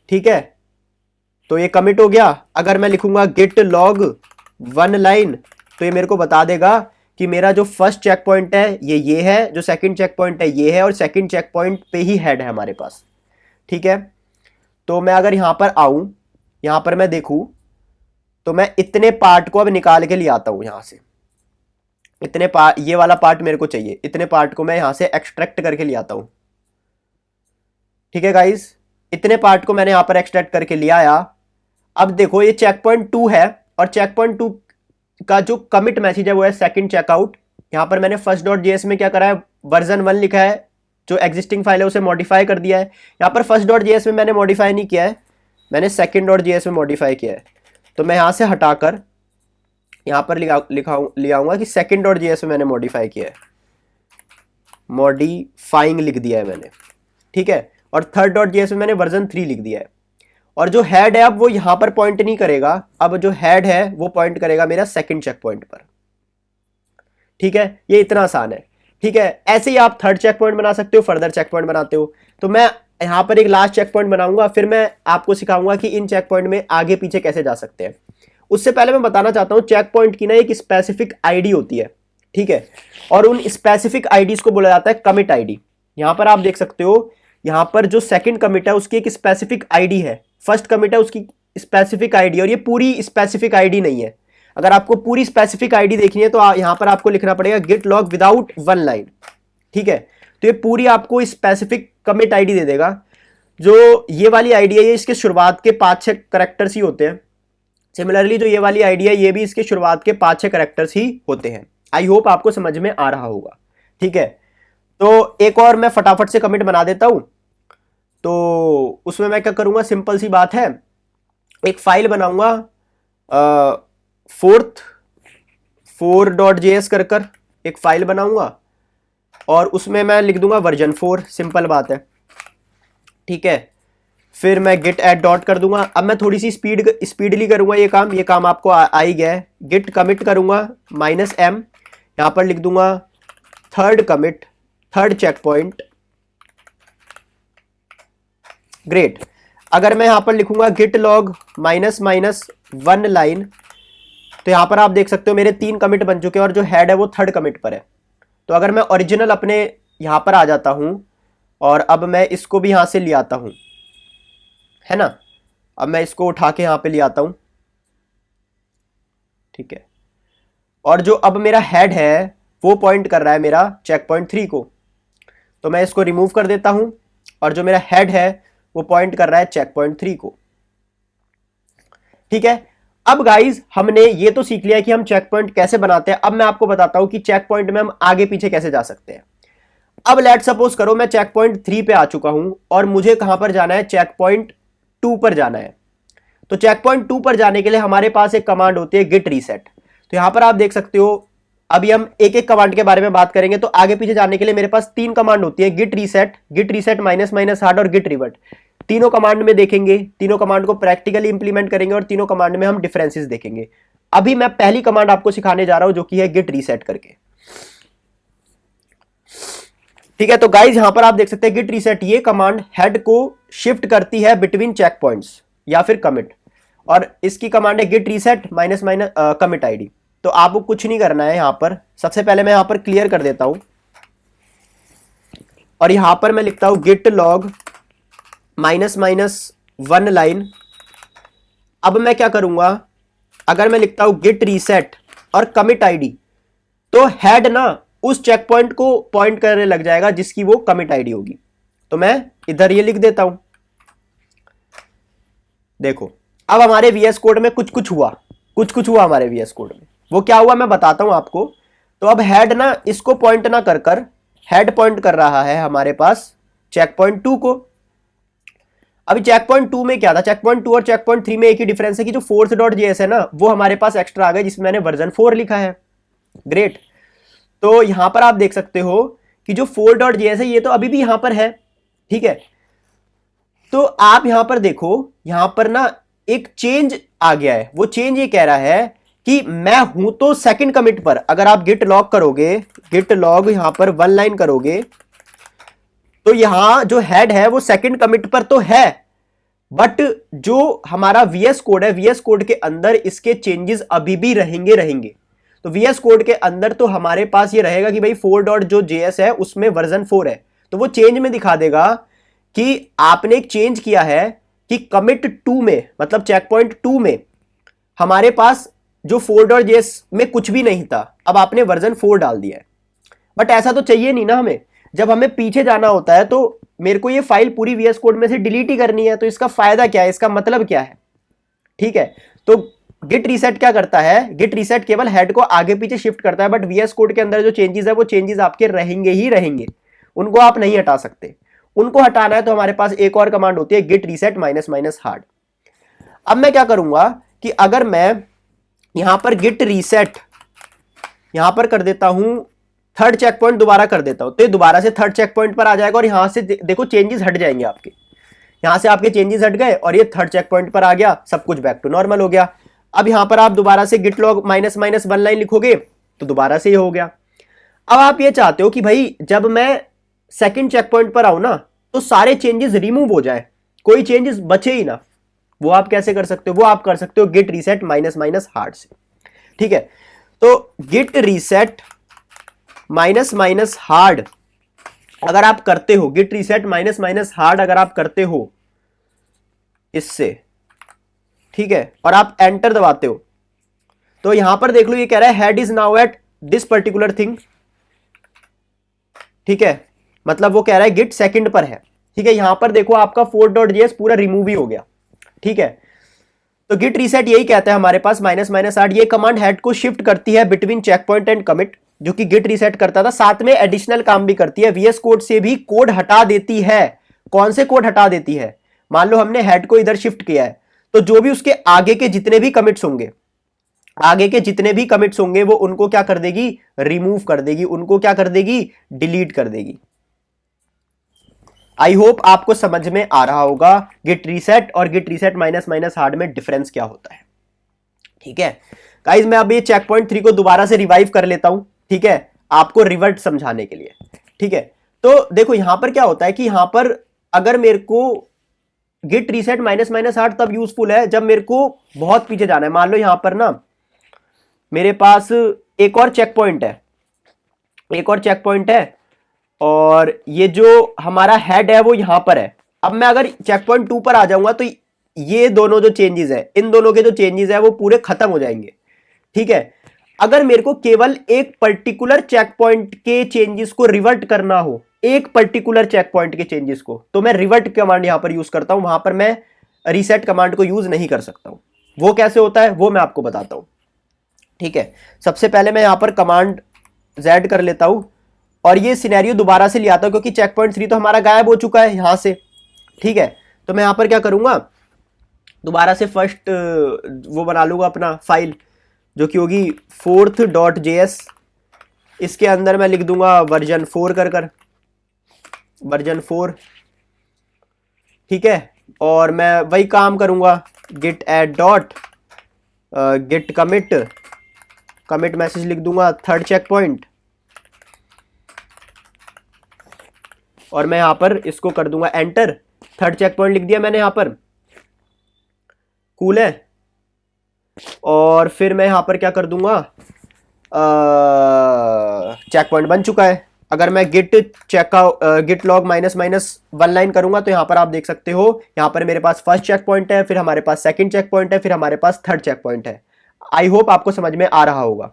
ठीक है, तो ये कमिट हो गया। अगर मैं लिखूंगा गिट लॉग 1 लाइन, तो ये मेरे को बता देगा कि मेरा जो फर्स्ट चेक पॉइंट है ये है, जो सेकंड चेक पॉइंट है ये है, और सेकंड चेक पॉइंट पे ही हेड है हमारे पास। ठीक है, तो मैं अगर यहां पर आऊं, यहां पर मैं देखूं, तो मैं इतने पार्ट को अब निकाल के ले आता हूं यहां से। इतने पार्ट, ये वाला पार्ट मेरे को चाहिए, इतने पार्ट को मैं यहां से एक्सट्रैक्ट करके ले आता हूं। ठीक है गाइस, इतने पार्ट को मैंने यहां पर एक्सट्रैक्ट करके ले आया। अब देखो ये चेक पॉइंट 2 है, और चेक पॉइंट 2 का जो कमिट मैसेज है वो है सेकंड चेकआउट। यहां पर मैंने फर्स्ट डॉट जेएस में क्या करा है, वर्जन 1 लिखा है, जो एग्जिस्टिंग फाइल है उसे मॉडिफाई कर दिया है। यहां पर फर्स्ट डॉट जेएस में मैंने मॉडिफाई नहीं किया है, मैंने सेकंड डॉट जेएस में मॉडिफाई किया है। तो मैं यहां से हटाकर यहां पर ले आऊंगा कि सेकंड डॉट जेएस में मैंने मॉडिफाई किया है, मॉडिफाइंग लिख दिया है मैंने। ठीक है, और थर्ड डॉट जेएस में मैंने वर्जन 3 लिख दिया है। और जो हेड है अब वो यहां पर पॉइंट नहीं करेगा, अब जो हेड है वो पॉइंट करेगा मेरा सेकंड चेक पॉइंट पर। ठीक है, ये इतना आसान है। ठीक है, ऐसे ही आप थर्ड चेक पॉइंट बना सकते हो, फर्दर चेक पॉइंट बनाते हो। तो मैं यहां पर एक लास्ट चेक पॉइंट बनाऊंगा, फिर मैं आपको सिखाऊंगा कि इन चेक पॉइंट में आगे पीछे कैसे जा सकते हैं। उससे पहले मैं बताना चाहता हूं, चेक पॉइंट की ना एक स्पेसिफिक आईडी होती है। ठीक है, और उन स्पेसिफिक आईडीज को बोला जाता है कमिट आईडी। यहां पर आप देख सकते हो, यहां पर जो सेकंड कमिट है उसकी एक स्पेसिफिक आईडी है, फर्स्ट कमिट है उसकी स्पेसिफिक आईडी, और ये पूरी स्पेसिफिक आईडी नहीं है। अगर आपको पूरी स्पेसिफिक आईडी देखनी है तो यहां पर आपको लिखना पड़ेगा गिट लॉग विदाउट 1 लाइन। ठीक है, तो ये पूरी आपको स्पेसिफिक कमिट आईडी दे देगा। जो ये वाली आईडी है, ये इसके शुरुआत के 5-6 करेक्टर्स ही होते हैं। सिमिलरली जो ये वाली आईडी है, ये भी इसके शुरुआत के 5-6 करेक्टर्स ही होते हैं। आई होप आपको समझ में आ रहा होगा। ठीक है, तो एक और मैं फटाफट से कमिट बना देता हूं। तो उसमें मैं क्या करूंगा, सिंपल सी बात है, एक फाइल बनाऊंगा four.js कर एक फाइल बनाऊंगा, और उसमें मैं लिख दूंगा वर्जन 4, सिंपल बात है। ठीक है, फिर मैं गिट एड डॉट कर दूंगा। अब मैं थोड़ी सी स्पीडली करूंगा ये काम आपको आ ही गया है। गिट कमिट करूंगा -m, यहां पर लिख दूंगा third commit, third checkpoint. Great. अगर मैं यहां पर लिखूंगा गिट लॉग -1 लाइन, तो यहां पर आप देख सकते हो मेरे 3 कमिट बन चुके हैं, और जो हेड है वो थर्ड कमिट पर है। तो अगर मैं ओरिजिनल अपने यहां पर आ जाता हूं, और अब मैं इसको भी यहां से ले आता हूं, है ना, अब मैं इसको उठा के यहां पे ले आता हूं। ठीक है, और जो अब मेरा हेड है वो पॉइंट कर रहा है मेरा चेक पॉइंट 3 को, तो मैं इसको रिमूव कर देता हूं, और जो मेरा हेड है वो पॉइंट कर रहा है चेक पॉइंट 3 को। ठीक है, अब गाइज हमने ये तो सीख लिया कि हम चेक पॉइंट कैसे बनाते हैं। अब मैं आपको बताता हूं कि चेक पॉइंट में हम आगे पीछे कैसे जा सकते हैं। अब लेट सपोज करो मैं चेक पॉइंट 3 पे आ चुका हूं, और मुझे कहां पर जाना है, चेक पॉइंट 2 पर जाना है। तो चेक पॉइंट 2 पर जाने के लिए हमारे पास एक कमांड होती है गिट रीसेट। तो यहां पर आप देख सकते हो, अभी हम एक एक कमांड के बारे में बात करेंगे। तो आगे पीछे जाने के लिए मेरे पास 3 कमांड होती है, गिट रीसेट -हार्ड और गिट रिवर्ट। तीनों कमांड में देखेंगे, तीनों कमांड को प्रैक्टिकली इंप्लीमेंट करेंगे, और तीनों कमांड में हम डिफरेंसेस देखेंगे। अभी मैं पहली कमांड आपको सिखाने जा रहा हूं, जो कि है गिट रीसेट करके। ठीक है, तो गाइज यहां पर आप देख सकते हैं गिट रीसेट, ये कमांड हेड को शिफ्ट करती है बिटवीन चेक पॉइंट्स या फिर कमिट, और इसकी कमांड है गिट रीसेट कमिट आईडी। तो आपको कुछ नहीं करना है यहां पर। सबसे पहले मैं यहां पर क्लियर कर देता हूं, और यहां पर मैं लिखता हूं गिट लॉग -1 लाइन। अब मैं क्या करूंगा, अगर मैं लिखता हूं गिट रीसेट और कमिट आईडी, तो हेड ना उस चेक पॉइंट को पॉइंट करने लग जाएगा जिसकी वो कमिट आईडी होगी। तो मैं इधर ये लिख देता हूं। देखो, अब हमारे वीएस कोड में कुछ कुछ हुआ हमारे वीएस कोड में। वो क्या हुआ मैं बताता हूं आपको। तो अब हेड ना इसको पॉइंट ना कर हेड पॉइंट कर रहा है हमारे पास चेक पॉइंट 2 को। अभी चेक पॉइंट 2 में क्या था, चेक पॉइंट 2 और चेक पॉइंट 3 में एक ही डिफरेंस है कि जो fourth.js है ना, वो हमारे पास एक्स्ट्रा आ गया, जिसमें मैंने वर्जन 4 लिखा है। ग्रेट। तो यहां पर आप देख सकते हो कि जो 4.js है ये तो अभी भी यहां पर है। ठीक है, तो आप यहां पर देखो, यहां पर ना एक चेंज आ गया है। वो चेंज ये कह रहा है कि मैं हूं तो सेकंड कमिट पर। अगर आप गिट लॉग करोगे, गिट लॉग यहां पर वन लाइन करोगे, तो यहां जो हेड है वो सेकंड कमिट पर तो है, बट जो हमारा वीएस कोड है, वीएस कोड के अंदर इसके चेंजेस अभी भी रहेंगे। तो वीएस कोड के अंदर तो हमारे पास ये रहेगा कि भाई 4 डॉट जो जेएस है उसमें वर्जन 4 है, तो वो चेंज में दिखा देगा कि आपने एक चेंज किया है कि कमिट 2 में, मतलब चेक पॉइंट 2 में हमारे पास जो 4 डॉट जेएस में कुछ भी नहीं था, अब आपने वर्जन 4 डाल दिया है। बट ऐसा तो चाहिए नहीं ना हमें। जब हमें पीछे जाना होता है तो मेरे को ये फाइल पूरी वीएस कोड में से डिलीट ही करनी है, तो इसका फायदा क्या है, इसका मतलब क्या है? ठीक है, तो गिट रीसेट क्या करता है? गिट रीसेट केवल हेड को आगे पीछे शिफ्ट करता है, बट वीएस कोड के अंदर जो चेंजेस है वो चेंजेस आपके रहेंगे ही रहेंगे, उनको आप नहीं हटा सकते। उनको हटाना है तो हमारे पास एक और कमांड होती है, git reset minus minus hard. अब मैं क्या करूंगा कि अगर मैं यहां पर गिट रीसेट यहां पर कर देता हूं, थर्ड चेक पॉइंट दोबारा कर देता हूं, तो दोबारा से थर्ड चेक पॉइंट पर आ जाएगा और यहां से देखो चेंजेस हट जाएंगे आपके, यहां से आपके चेंजेस हट गए और ये थर्ड चेक पॉइंट पर आ गया, सब कुछ बैक टू नॉर्मल हो गया। अब यहां पर आप दोबारा से git log minus minus one line लिखोगे तो दोबारा से ये हो गया। अब आप ये चाहते हो कि भाई जब मैं सेकंड चेक पॉइंट पर आऊं ना तो सारे चेंजेस रिमूव हो जाए, कोई चेंजेस बचे ही ना। वो आप कैसे कर सकते हो? वो आप कर सकते हो git reset minus minus hard से। ठीक है, तो git reset minus minus hard अगर आप करते हो, git reset minus minus hard अगर आप करते हो इससे, ठीक है, और आप एंटर दबाते हो, तो यहां पर देख लो ये कह रहा है head is now at this particular thing. ठीक है, मतलब वो कह रहा है गिट सेकंड पर है। ठीक है, यहां पर देखो आपका 4.js पूरा रिमूव ही हो गया। ठीक है, तो गिट रीसेट यही कहता है हमारे पास माइनस माइनस हार्ड। ये कमांड हेड को शिफ्ट करती है between checkpoint and commit, जो कि गिट रीसेट करता था, साथ में एडिशनल काम भी करती है, वीएस कोड से भी कोड हटा देती है। कौन से कोड हटा देती है? मान लो हमने हेड को इधर शिफ्ट किया है, तो जो भी उसके आगे के जितने भी कमिट्स होंगे, आगे के जितने भी कमिट्स होंगे वो उनको क्या कर देगी? रिमूव कर देगी, उनको क्या कर देगी? डिलीट कर देगी। आई होप आपको समझ में आ रहा होगा गिट रीसेट और git reset minus minus hard में डिफरेंस क्या होता है। ठीक है गाइस, मैं अब ये चेक पॉइंट 3 को दोबारा से रिवाइव कर लेता हूं, ठीक है, आपको रिवर्ट समझाने के लिए। ठीक है, तो देखो यहां पर क्या होता है कि यहां पर अगर मेरे को git reset minus minus hard तब यूजफुल है जब मेरे को बहुत पीछे जाना है। मान लो यहां पर ना मेरे पास एक और चेक पॉइंट है, एक और चेक पॉइंट है, और ये जो हमारा हेड है वो यहां पर है। अब मैं अगर चेक पॉइंट 2 पर आ जाऊंगा तो ये दोनों जो चेंजेस है, इन दोनों के जो चेंजेस है वो पूरे खत्म हो जाएंगे। ठीक है, अगर मेरे को केवल एक पर्टिकुलर चेक पॉइंट के चेंजेस को रिवर्ट करना हो, एक पर्टिकुलर चेक पॉइंट के चेंजेस को, तो मैं रिवर्ट कमांड यहां पर यूज करता हूं, वहां पर मैं रीसेट कमांड को यूज नहीं कर सकता हूं। वो कैसे होता है वो मैं आपको बताता हूं। ठीक है, सबसे पहले मैं यहां पर कमांड Z कर लेता हूं और ये सिनेरियो दोबारा से ले आता हूं, क्योंकि चेक पॉइंट 3 तो हमारा गायब हो चुका है यहां से। ठीक है, तो मैं यहां पर क्या करूंगा, दोबारा से फर्स्ट वो बना लूंगा अपना फाइल, जो कि होगी fourth.js। इसके अंदर मैं लिख दूंगा वर्जन 4 कर वर्जन 4। ठीक है, और मैं वही काम करूंगा, git add dot git commit message लिख दूंगा थर्ड चेक पॉइंट, और मैं यहां पर इसको कर दूंगा एंटर। थर्ड चेक पॉइंट लिख दिया मैंने यहां पर, कूल है। और फिर मैं यहां पर क्या कर दूंगा, चेक पॉइंट बन चुका है। अगर मैं git log minus minus one line करूंगा तो यहां पर आप देख सकते हो, यहां पर मेरे पास फर्स्ट चेक पॉइंट है, फिर हमारे पास सेकंड चेक पॉइंट है, फिर हमारे पास थर्ड चेक पॉइंट है। आई होप आपको समझ में आ रहा होगा।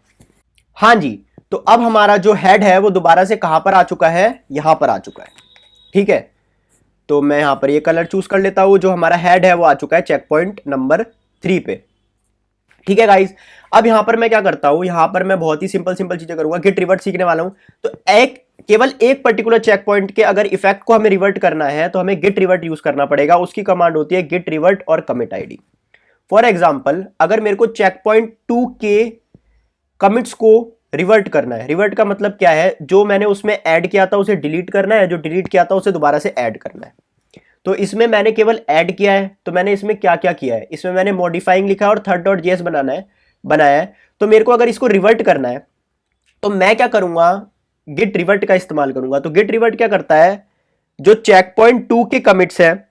हाँ जी, तो अब हमारा जो हेड है वो दोबारा से कहां पर आ चुका है? यहां पर आ चुका है। ठीक है, तो मैं यहां पर ये कलर चूज कर लेता हूं, जो हमारा हेड है वो आ चुका है चेक पॉइंट नंबर 3 पे। ठीक है गाइस, अब यहां पर मैं क्या करता हूं, यहां पर मैं बहुत ही सिंपल चीजें करूंगा, गिट रिवर्ट सीखने वाला हूं। तो केवल एक पर्टिकुलर चेक पॉइंट के अगर इफेक्ट को हमें रिवर्ट करना है तो हमें गिट रिवर्ट यूज करना पड़ेगा। उसकी कमांड होती है गिट रिवर्ट और कमिट आईडी। फॉर एग्जांपल, अगर मेरे को चेक पॉइंट 2 के कमिट्स को रिवर्ट करना है, रिवर्ट का मतलब क्या है, जो मैंने उसमें ऐड किया था उसे डिलीट करना है, जो डिलीट किया था उसे दोबारा से ऐड करना है। तो इसमें मैंने केवल ऐड किया है, तो मैंने इसमें क्या क्या किया है, इसमें मैंने मॉडिफाइंग लिखा है और third.js बनाया है। तो मेरे को अगर इसको रिवर्ट करना है तो मैं क्या करूंगा, गिट रिवर्ट का इस्तेमाल करूंगा। तो गिट रिवर्ट क्या करता है, जो चेक पॉइंट 2 के कमिट्स है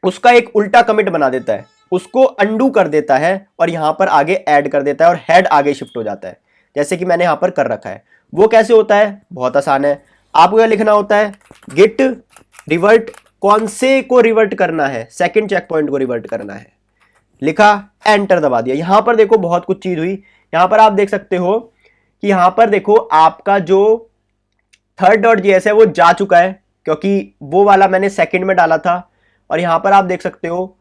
उसका एक उल्टा कमिट बना देता है, उसको अंडू कर देता है और यहां पर आगे ऐड कर देता है और हेड आगे शिफ्ट हो जाता है, जैसे कि मैंने यहां पर कर रखा है। वो कैसे होता है, बहुत आसान है। आपको क्या लिखना होता है, गिट रिवर्ट, कौन से को रिवर्ट करना है, सेकंड चेक पॉइंट को रिवर्ट करना है, लिखा, एंटर दबा दिया। यहां पर देखो बहुत कुछ चीज हुई। यहां पर आप देख सकते हो कि यहां पर देखो आपका जो third.js है वो जा चुका है, क्योंकि वो वाला मैंने सेकंड में डाला था। और यहां पर आप देख सकते हो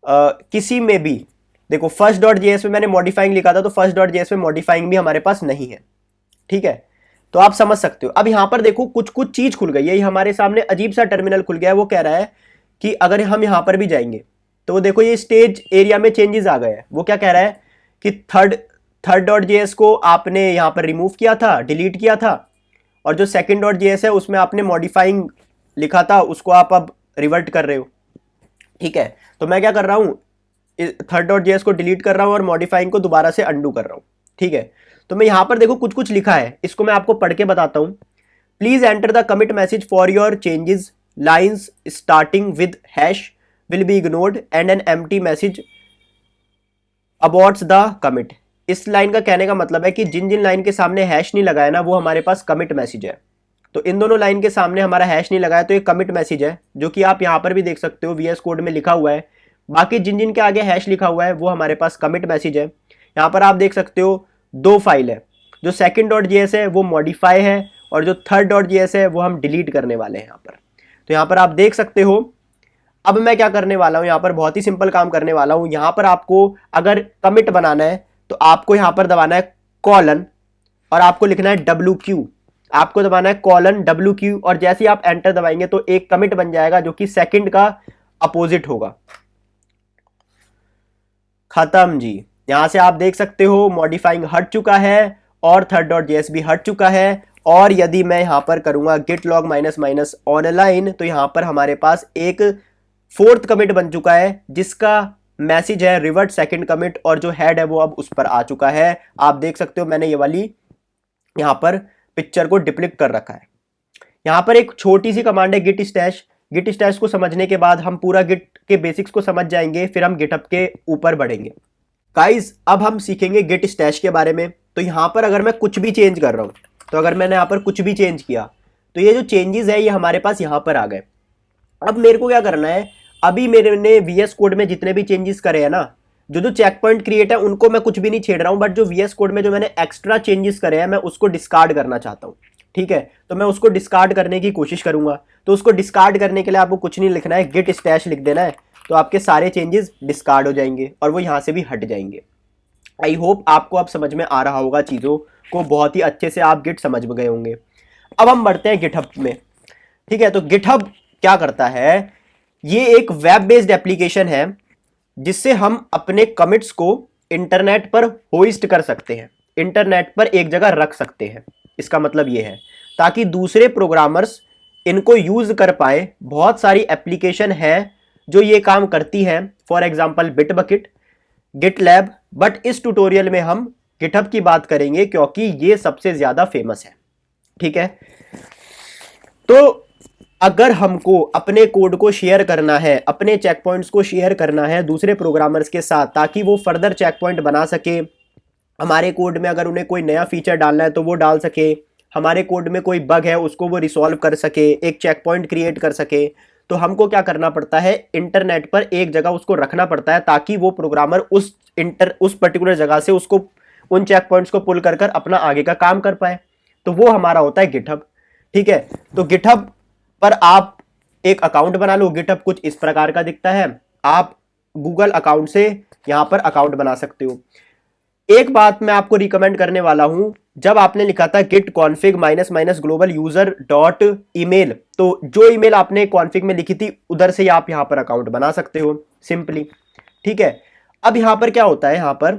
किसी में भी देखो first.js में मैंने मॉडिफाइंग लिखा था, तो first.js में मॉडिफाइंग भी हमारे पास नहीं है, ठीक है। तो आप समझ सकते हो। अब यहां पर देखो कुछ कुछ चीज खुल गई है, हमारे सामने अजीब सा टर्मिनल खुल गया है। वो कह रहा है कि अगर हम यहां पर भी जाएंगे तो देखो ये स्टेज एरिया में चेंजेस आ गए हैं। वो क्या कह रहा है कि थर्ड.js को आपने यहां पर रिमूव किया था, डिलीट किया था, और जो second.js है उसमें आपने मॉडिफाइंग लिखा था, उसको आप अब रिवर्ट कर रहे हो, ठीक है। तो मैं क्या कर रहा हूं, third.js को डिलीट कर रहा हूं और मॉडिफाइंग को दोबारा से अंडू कर रहा हूं, ठीक है। तो मैं यहां पर देखो कुछ कुछ लिखा है, इसको मैं आपको पढ़ के बताता हूं। Please enter the commit message for your changes, lines starting with hash will be ignored and an empty message aborts the commit. इस लाइन का कहने का मतलब है कि जिन जिन लाइन के सामने हैश नहीं लगाया ना वो हमारे पास कमिट मैसेज है। तो इन दोनों लाइन के सामने हमारा हैश नहीं लगाया तो ये कमिट मैसेज है, जो कि आप यहां पर भी देख सकते हो VS कोड में लिखा हुआ है। बाकी जिन जिन के आगे हैश लिखा हुआ है वो हमारे पास कमिट मैसेज है। यहां पर आप देख सकते हो दो फाइल है, जो second.js है वो मॉडिफाई है और जो third.js है वो हम डिलीट करने वाले हैं यहाँ पर। तो यहाँ पर आप देख सकते हो। अब मैं क्या करने वाला हूँ, यहाँ पर बहुत ही सिंपल काम करने वाला हूँ। यहाँ पर आपको अगर कमिट बनाना है तो आपको यहाँ पर दबाना है कॉलन और आपको लिखना है WQ, आपको दबाना है कॉलन WQ, और जैसे ही आप एंटर दबाएंगे तो एक कमिट बन जाएगा जो कि सेकंड का अपोजिट होगा। खत्म जी। यहां से आप देख सकते हो मॉडिफाइंग हट चुका है और third.js भी हट चुका है। और यदि मैं यहां पर करूंगा git log -- ऑनलाइन तो यहां पर हमारे पास एक फोर्थ कमिट बन चुका है जिसका मैसेज है रिवर्ट सेकंड कमिट, और जो हेड है वो अब उस पर आ चुका है। आप देख सकते हो मैंने ये वाली यहां पर पिक्चर को डिप्लिक कर रखा है। यहां पर एक छोटी सी कमांड है गिट स्टैश। गिट स्टैश को समझने के बाद हम पूरा गिट के बेसिक्स को समझ जाएंगे, फिर हम गिटहब के ऊपर बढ़ेंगे। गाइस अब हम सीखेंगे गिट स्टैश के बारे में। तो यहां पर अगर मैं कुछ भी चेंज कर रहा हूं, तो अगर मैंने यहां पर कुछ भी चेंज किया तो ये जो चेंजेस है ये हमारे पास यहां पर आ गए। अब मेरे को क्या करना है, अभी मेरे ने VS कोड में जितने भी चेंजेस करे हैं ना, जो चेक पॉइंट क्रिएट है उनको मैं कुछ भी नहीं छेड़ रहा हूं, बट जो VS कोड में जो मैंने एक्स्ट्रा चेंजेस करे हैं मैं उसको डिस्कार्ड करना चाहता हूं, ठीक है। तो मैं उसको डिस्कार्ड करने की कोशिश करूंगा। तो उसको डिस्कार्ड करने के लिए आपको कुछ नहीं लिखना है, गिट स्टैश लिख देना है, तो आपके सारे चेंजेस डिस्कार्ड हो जाएंगे और वो यहां से भी हट जाएंगे। आई होप आपको अब समझ में आ रहा होगा, चीज़ों को बहुत ही अच्छे से आप गिट समझ गए होंगे। अब हम बढ़ते हैं गिटहब में, ठीक है। तो गिटहब क्या करता है, ये एक वेब बेस्ड एप्लीकेशन है जिससे हम अपने कमिट्स को इंटरनेट पर होस्ट कर सकते हैं, इंटरनेट पर एक जगह रख सकते हैं। इसका मतलब ये है ताकि दूसरे प्रोग्रामर्स इनको यूज कर पाए। बहुत सारी एप्लीकेशन है जो ये काम करती है, for example Bitbucket, GitLab, but इस ट्यूटोरियल में हम गिटहब की बात करेंगे क्योंकि ये सबसे ज्यादा फेमस है, ठीक है। तो अगर हमको अपने कोड को शेयर करना है, अपने चेक पॉइंट्स को शेयर करना है दूसरे प्रोग्रामर्स के साथ ताकि वो फर्दर चेक पॉइंट बना सके, हमारे कोड में अगर उन्हें कोई नया फीचर डालना है तो वो डाल सके, हमारे कोड में कोई बग है उसको वो रिसॉल्व कर सके, एक चेक पॉइंट क्रिएट कर सके, तो हमको क्या करना पड़ता है, इंटरनेट पर एक जगह उसको रखना पड़ता है ताकि वो प्रोग्रामर उस पर्टिकुलर जगह से उसको उन चेक पॉइंट्स को पुल कर अपना आगे का काम कर पाए। तो वो हमारा होता है गिटहब, ठीक है। तो गिटहब पर आप एक अकाउंट बना लो। गिटहब कुछ इस प्रकार का दिखता है, आप गूगल अकाउंट से यहां पर अकाउंट बना सकते हो। एक बात मैं आपको रिकमेंड करने वाला हूं, जब आपने लिखा था git config -- global user dot email, तो जो ईमेल आपने कॉन्फ़िग में लिखी थी उधर से आप यहां पर अकाउंट बना सकते हो सिंपली, ठीक है। अब यहां पर क्या होता है, यहां पर,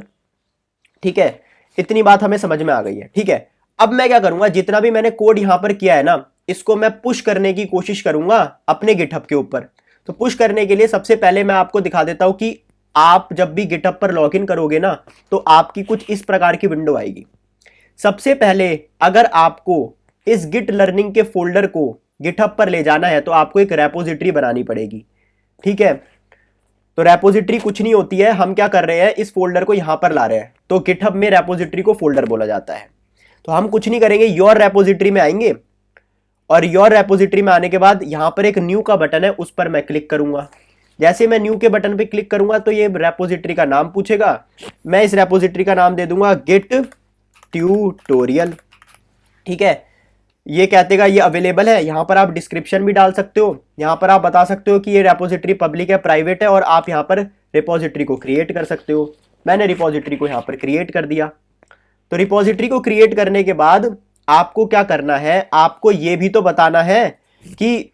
ठीक है, इतनी बात हमें समझ में आ गई है, ठीक है। अब मैं क्या करूंगा, जितना भी मैंने कोड यहां पर किया है ना, इसको मैं पुश करने की कोशिश करूंगा अपने गिटहब के ऊपर। तो पुश करने के लिए सबसे पहले मैं आपको दिखा देता हूं कि आप जब भी गिटहब पर लॉगिन करोगे ना तो आपकी कुछ इस प्रकार की विंडो आएगी। सबसे पहले अगर आपको इस गिट लर्निंग के फोल्डर को गिटहब पर ले जाना है तो आपको एक रेपोजिटरी बनानी पड़ेगी। ठीक है, तो रेपोजिटरी कुछ नहीं होती है, हम क्या कर रहे हैं इस फोल्डर को यहां पर ला रहे हैं, तो गिटहब में रेपोजिटरी को फोल्डर बोला जाता है। तो हम कुछ नहीं करेंगे, योर रेपोजिटरी में आएंगे और योर रेपोजिटरी में आने के बाद यहां पर एक न्यू का बटन है, उस पर मैं क्लिक करूंगा। जैसे मैं न्यू के बटन पे क्लिक करूंगा तो ये रेपोजिटरी का नाम पूछेगा, मैं इस रेपोजिटरी का नाम दे दूंगा गिट ट्यूटोरियल। ठीक है, ये कहतेगा ये अवेलेबल है। यहां पर आप डिस्क्रिप्शन भी डाल सकते हो, यहां पर आप बता सकते हो कि ये रेपोजिटरी पब्लिक है, प्राइवेट है, और आप यहां पर रिपोजिटरी को क्रिएट कर सकते हो। मैंने रिपोजिटरी को यहां पर क्रिएट कर दिया। तो रिपोजिटरी को क्रिएट करने के बाद आपको क्या करना है, आपको ये भी तो बताना है कि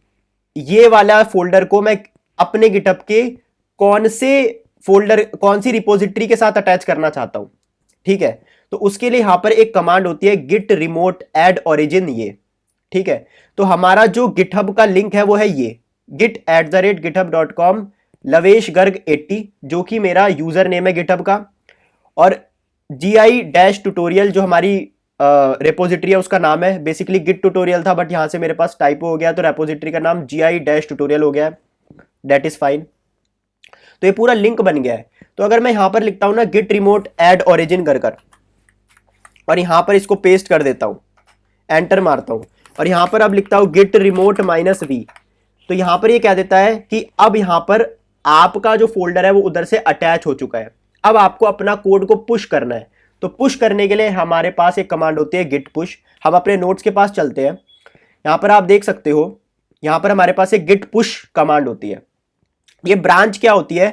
ये वाला फोल्डर को मैं अपने गिटहब के कौन से फोल्डर, कौन सी रिपोजिटरी के साथ अटैच करना चाहता हूं। ठीक है, तो उसके लिए यहां पर एक कमांड होती है गिट रिमोट एड ओरिजिन, ये। ठीक है, तो हमारा जो गिटहब का लिंक है वो है ये git@github.com लवेश गर्ग 80, जो कि मेरा यूजर नेम है गिटहब का, और gi-tutorial जो हमारी रेपोजिटरी है उसका नाम है। बेसिकली गिट ट्यूटोरियल था बट यहां से मेरे पास टाइपो हो गया तो रेपोजिटरी का नाम gi-tutorial हो गया है, दैट इज फाइन। तो ये पूरा लिंक बन गया है। तो अगर मैं यहां पर लिखता हूं ना गिट रिमोट एड ओरिजिन कर और यहां पर इसको पेस्ट कर देता हूं, एंटर मारता हूं, और यहां पर अब लिखता हूं गिट रिमोट -v, तो यहां पर ये कह देता है कि अब यहां पर आपका जो फोल्डर है वो उधर से अटैच हो चुका है। अब आपको अपना कोड को पुश करना है। तो पुश करने के लिए हमारे पास एक कमांड होती है गिट पुश। हम अपने नोट्स के पास चलते हैं, यहां पर आप देख सकते हो, यहां पर हमारे पास एक गिट पुश कमांड होती है। ये ब्रांच क्या होती है,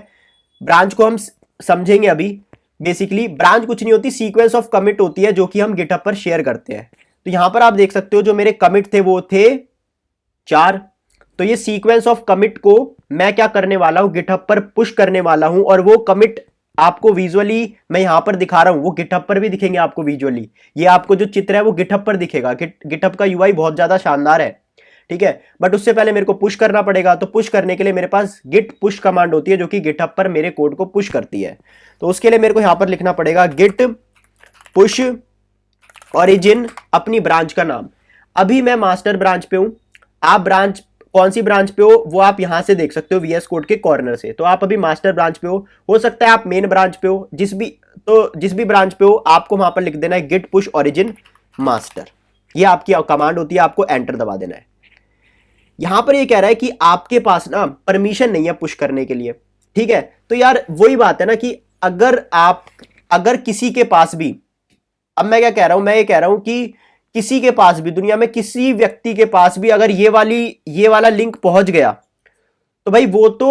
ब्रांच को हम समझेंगे अभी। बेसिकली ब्रांच कुछ नहीं होती, सीक्वेंस ऑफ कमिट होती है जो कि हम गिटहब पर शेयर करते हैं। तो यहां पर आप देख सकते हो जो मेरे कमिट थे वो थे 4। तो ये सीक्वेंस ऑफ कमिट को मैं क्या करने वाला हूं, गिटहब पर पुश करने वाला हूं, और वो कमिट आपको विजुअली मैं यहां पर दिखा रहा हूं, वो गिटहब पर भी दिखेंगे आपको विजुअली। ये आपको जो चित्र है वो गिटहब पर दिखेगा। गिटहब का यूआई बहुत ज्यादा शानदार है। ठीक है, बट उससे पहले मेरे को पुश करना पड़ेगा। तो पुश करने के लिए मेरे पास गिट पुश कमांड होती है जो कि गिटहब पर मेरे कोड को पुश करती है। तो उसके लिए मेरे को यहां पर लिखना पड़ेगा गिट पुश ओरिजिन, अपनी ब्रांच का नाम। अभी मैं मास्टर ब्रांच पे हूं, आप ब्रांच कौन सी ब्रांच पे हो वो आप यहां से देख सकते हो VS कोड के कॉर्नर से। तो आप अभी मास्टर ब्रांच पे हो सकता है आप मेन ब्रांच पे हो, जिस भी ब्रांच पे हो आपको वहां पर लिख देना है गिट पुश ओरिजिन मास्टर। ये आपकी कमांड होती है, आपको एंटर दबा देना है। यहां पर ये कह रहा है कि आपके पास ना परमिशन नहीं है पुश करने के लिए। ठीक है, तो यार वही बात है ना कि अगर किसी के पास भी, अब मैं क्या कह रहा हूं, मैं ये कह रहा हूं कि किसी के पास भी, दुनिया में किसी व्यक्ति के पास भी अगर ये वाला लिंक पहुंच गया तो भाई वो तो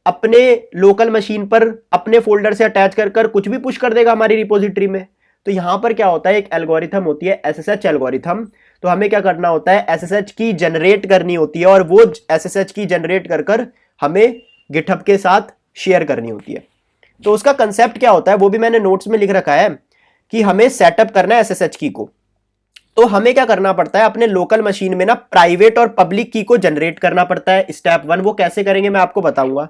अपने लोकल मशीन पर अपने फोल्डर से अटैच कर कुछ भी पुश कर देगा हमारी रिपोजिटरी में। तो यहां पर क्या होता है, एक एल्गोरिथम होती है SSH एल्गोरिथम। तो हमें क्या करना होता है, SSH की जनरेट करनी होती है, और वो SSH की जनरेट कर हमें गिटहब के साथ शेयर करनी होती है। तो उसका कंसेप्ट क्या होता है वो भी मैंने नोट्स में लिख रखा है कि हमें सेटअप करना है SSH की को। तो हमें क्या करना पड़ता है, अपने लोकल मशीन में ना प्राइवेट और पब्लिक की को जनरेट करना पड़ता है। स्टेप 1 वो कैसे करेंगे मैं आपको बताऊंगा।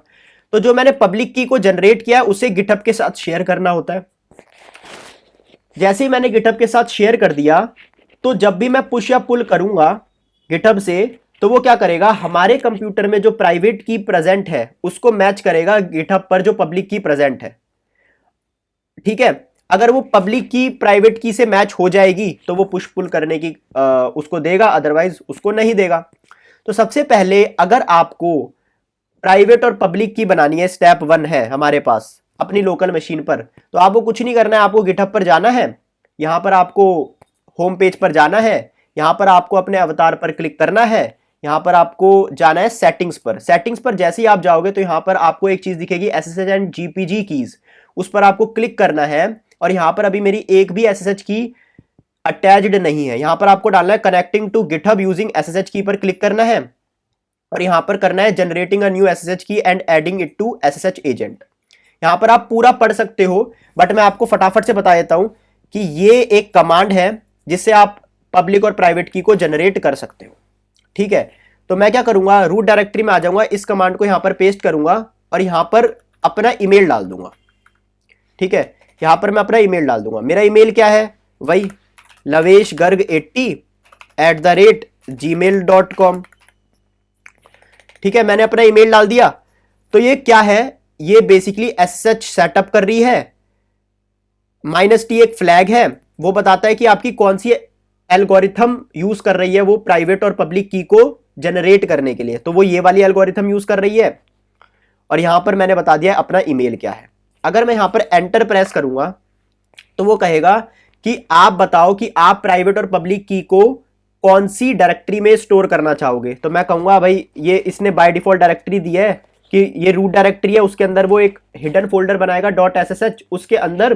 तो जो मैंने पब्लिक की को जनरेट किया उसे गिटहब के साथ शेयर करना होता है। जैसे ही मैंने गिटहब के साथ शेयर कर दिया तो जब भी मैं पुश या पुल करूंगा गिटहब से तो वो क्या करेगा, हमारे कंप्यूटर में जो प्राइवेट की प्रेजेंट है उसको मैच करेगा गिटहब पर जो पब्लिक की प्रेजेंट है। ठीक है, अगर वो पब्लिक की प्राइवेट की से मैच हो जाएगी तो वो पुश पुल करने की उसको देगा, अदरवाइज उसको नहीं देगा। तो सबसे पहले अगर आपको प्राइवेट और पब्लिक की बनानी है, स्टेप 1 है हमारे पास अपनी लोकल मशीन पर, तो आपको कुछ नहीं करना है, आपको गिटहब पर जाना है, यहां पर आपको होम पेज पर जाना है, यहां पर आपको अपने अवतार पर क्लिक करना है, यहां पर आपको जाना है सेटिंग्स पर। सेटिंग्स पर जैसे ही आप जाओगे तो यहां पर आपको एक चीज दिखेगी SSH एंड GPG कीज, उस पर आपको क्लिक करना है। और यहां पर अभी मेरी एक भी SSH की अटैच्ड नहीं है, यहां पर आपको डालना है connecting to GitHub using SSH key पर क्लिक करना है, और यहां पर करना है generating a new SSH key and adding it to SSH agent. यहां पर आप पूरा पढ़ सकते हो बट मैं आपको फटाफट से बता देता हूं कि ये एक कमांड है जिससे आप पब्लिक और प्राइवेट की को जनरेट कर सकते हो। ठीक है, तो मैं क्या करूंगा, रूट डायरेक्टरी में आ जाऊंगा, इस कमांड को यहां पर पेस्ट करूंगा और यहां पर अपना ईमेल डाल दूंगा। ठीक है, यहां पर मैं अपना ईमेल डाल दूंगा। मेरा ईमेल क्या है, वही laveshgarg80@gmail.com। ठीक है, मैंने अपना ईमेल डाल दिया। तो ये क्या है, ये बेसिकली SSH सेटअप कर रही है। -t एक फ्लैग है, वो बताता है कि आपकी कौन सी एल्गोरिथम यूज कर रही है वो प्राइवेट और पब्लिक की को जनरेट करने के लिए। तो वो ये वाली एल्गोरिथम यूज कर रही है और यहां पर मैंने बता दिया अपना ईमेल क्या है। अगर मैं यहां पर एंटर प्रेस करूंगा तो वो कहेगा कि आप बताओ कि आप प्राइवेट और पब्लिक की को कौन सी डायरेक्टरी में स्टोर करना चाहोगे। तो मैं कहूंगा भाई ये इसने बाय डिफॉल्ट डायरेक्टरी दी है कि ये रूट डायरेक्टरी है, उसके अंदर वो एक हिडन फोल्डर बनाएगा .ssh, उसके अंदर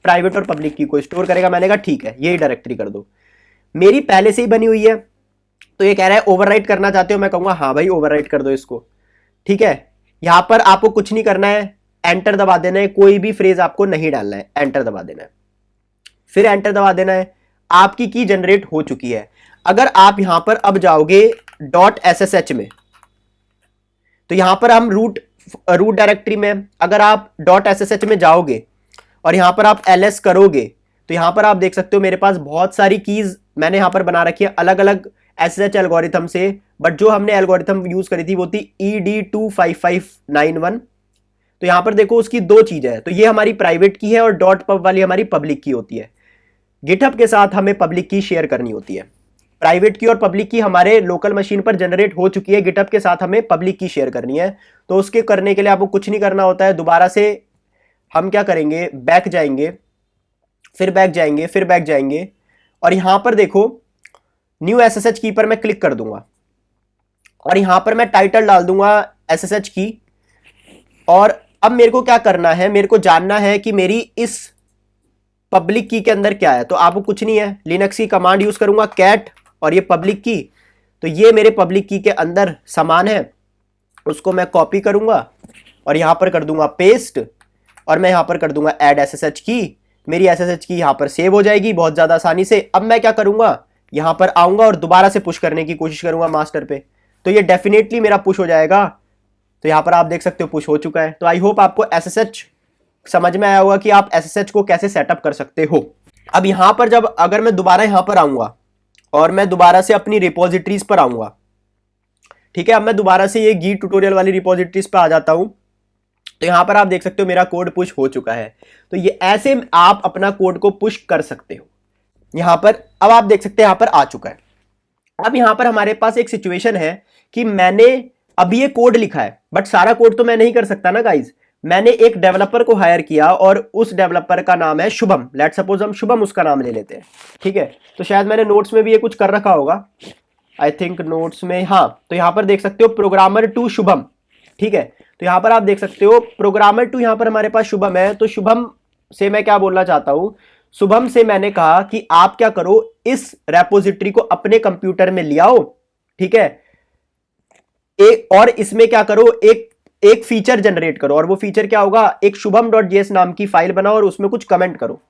प्राइवेट और पब्लिक की को स्टोर करेगा। मैंने कहा ठीक है, यही डायरेक्टरी कर दो, मेरी पहले से ही बनी हुई है। तो ये कह रहा है ओवरराइट करना चाहते हो, मैं कहूंगा हाँ भाई ओवरराइट कर दो इसको। ठीक है, यहां पर आपको कुछ नहीं करना है, एंटर दबा देना है, कोई भी फ्रेज आपको नहीं डालना है, एंटर दबा देना है, फिर एंटर दबा देना है। आपकी की जनरेट हो चुकी है। अगर आप यहां पर अब जाओगे .ssh में, तो यहां पर हम रूट डायरेक्टरी में, अगर आप .ssh में जाओगे और यहां पर आप ls करोगे तो यहां पर आप देख सकते हो मेरे पास बहुत सारी कीज मैंने यहां पर बना रखी है अलग अलग SSH एल्गोरिथम से। बट जो हमने एल्गोरिथम यूज करी थी वो थी ED25591। तो यहां पर देखो उसकी दो चीजें हैं, तो ये हमारी प्राइवेट की है और .pub वाली हमारी पब्लिक की होती है। गिटहब के साथ हमें पब्लिक की शेयर करनी होती है। प्राइवेट की और पब्लिक की हमारे लोकल मशीन पर जनरेट हो चुकी है, गिटहब के साथ हमें पब्लिक की शेयर करनी है। तो उसके करने के लिए आपको कुछ नहीं करना होता है, दोबारा से हम क्या करेंगे, बैक जाएंगे, फिर बैक जाएंगे, फिर बैक जाएंगे और यहां पर देखो न्यू SSH की पर मैं क्लिक कर दूंगा और यहां पर मैं टाइटल डाल दूंगा SSH की। और अब मेरे को क्या करना है, मेरे को जानना है कि मेरी इस पब्लिक की के अंदर क्या है। तो आपको कुछ नहीं है, लिनक्स की कमांड यूज करूंगा कैट और ये पब्लिक की, तो ये मेरे पब्लिक की के अंदर समान है, उसको मैं कॉपी करूंगा और यहां पर कर दूंगा पेस्ट और मैं यहां पर कर दूंगा ऐड SSH की। मेरी SSH की यहां पर सेव हो जाएगी बहुत ज्यादा आसानी से। अब मैं क्या करूंगा, यहां पर आऊंगा और दोबारा से पुश करने की कोशिश करूंगा मास्टर पे, तो ये डेफिनेटली मेरा पुश हो जाएगा। तो यहां पर आप देख सकते हो पुश हो चुका है। तो आई होप आपको SSH समझ में आया होगा कि आप SSH को कैसे सेटअप कर सकते हो। अब यहां पर जब अगर मैं दोबारा यहां पर आऊंगा और मैं दोबारा से अपनी रिपोजिटरीज पर आऊंगा, ठीक है, अब मैं दोबारा से ये गिट ट्यूटोरियल वाली रिपोजिटरीज पर आ जाता हूं, तो यहां पर आप देख सकते हो मेरा कोड पुश हो चुका है। तो ये ऐसे आप अपना कोड को पुश कर सकते हो। यहां पर अब आप देख सकते हैं यहां पर आ चुका है। अब यहां पर हमारे पास एक सिचुएशन है कि मैंने अभी ये कोड लिखा है बट सारा कोड तो मैं नहीं कर सकता ना गाइज। मैंने एक डेवलपर को हायर किया और उस डेवलपर का नाम है शुभम। लेट सपोज हम शुभम उसका नाम ले लेते हैं। ठीक है, तो शायद मैंने नोट्स में भी ये कुछ कर रखा होगा, आई थिंक नोट्स में, हाँ। तो यहां पर देख सकते हो प्रोग्रामर टू शुभम। ठीक है, तो यहां पर आप देख सकते हो प्रोग्रामर टू, यहां पर हमारे पास शुभम है। तो शुभम से मैं क्या बोलना चाहता हूं, शुभम से मैंने कहा कि आप क्या करो, इस रेपोजिटरी को अपने कंप्यूटर में ले आओ। ठीक है, और इसमें क्या करो, एक फीचर जनरेट करो और वो फीचर क्या होगा, एक shubham.js नाम की फाइल बनाओ और उसमें कुछ कमेंट करो।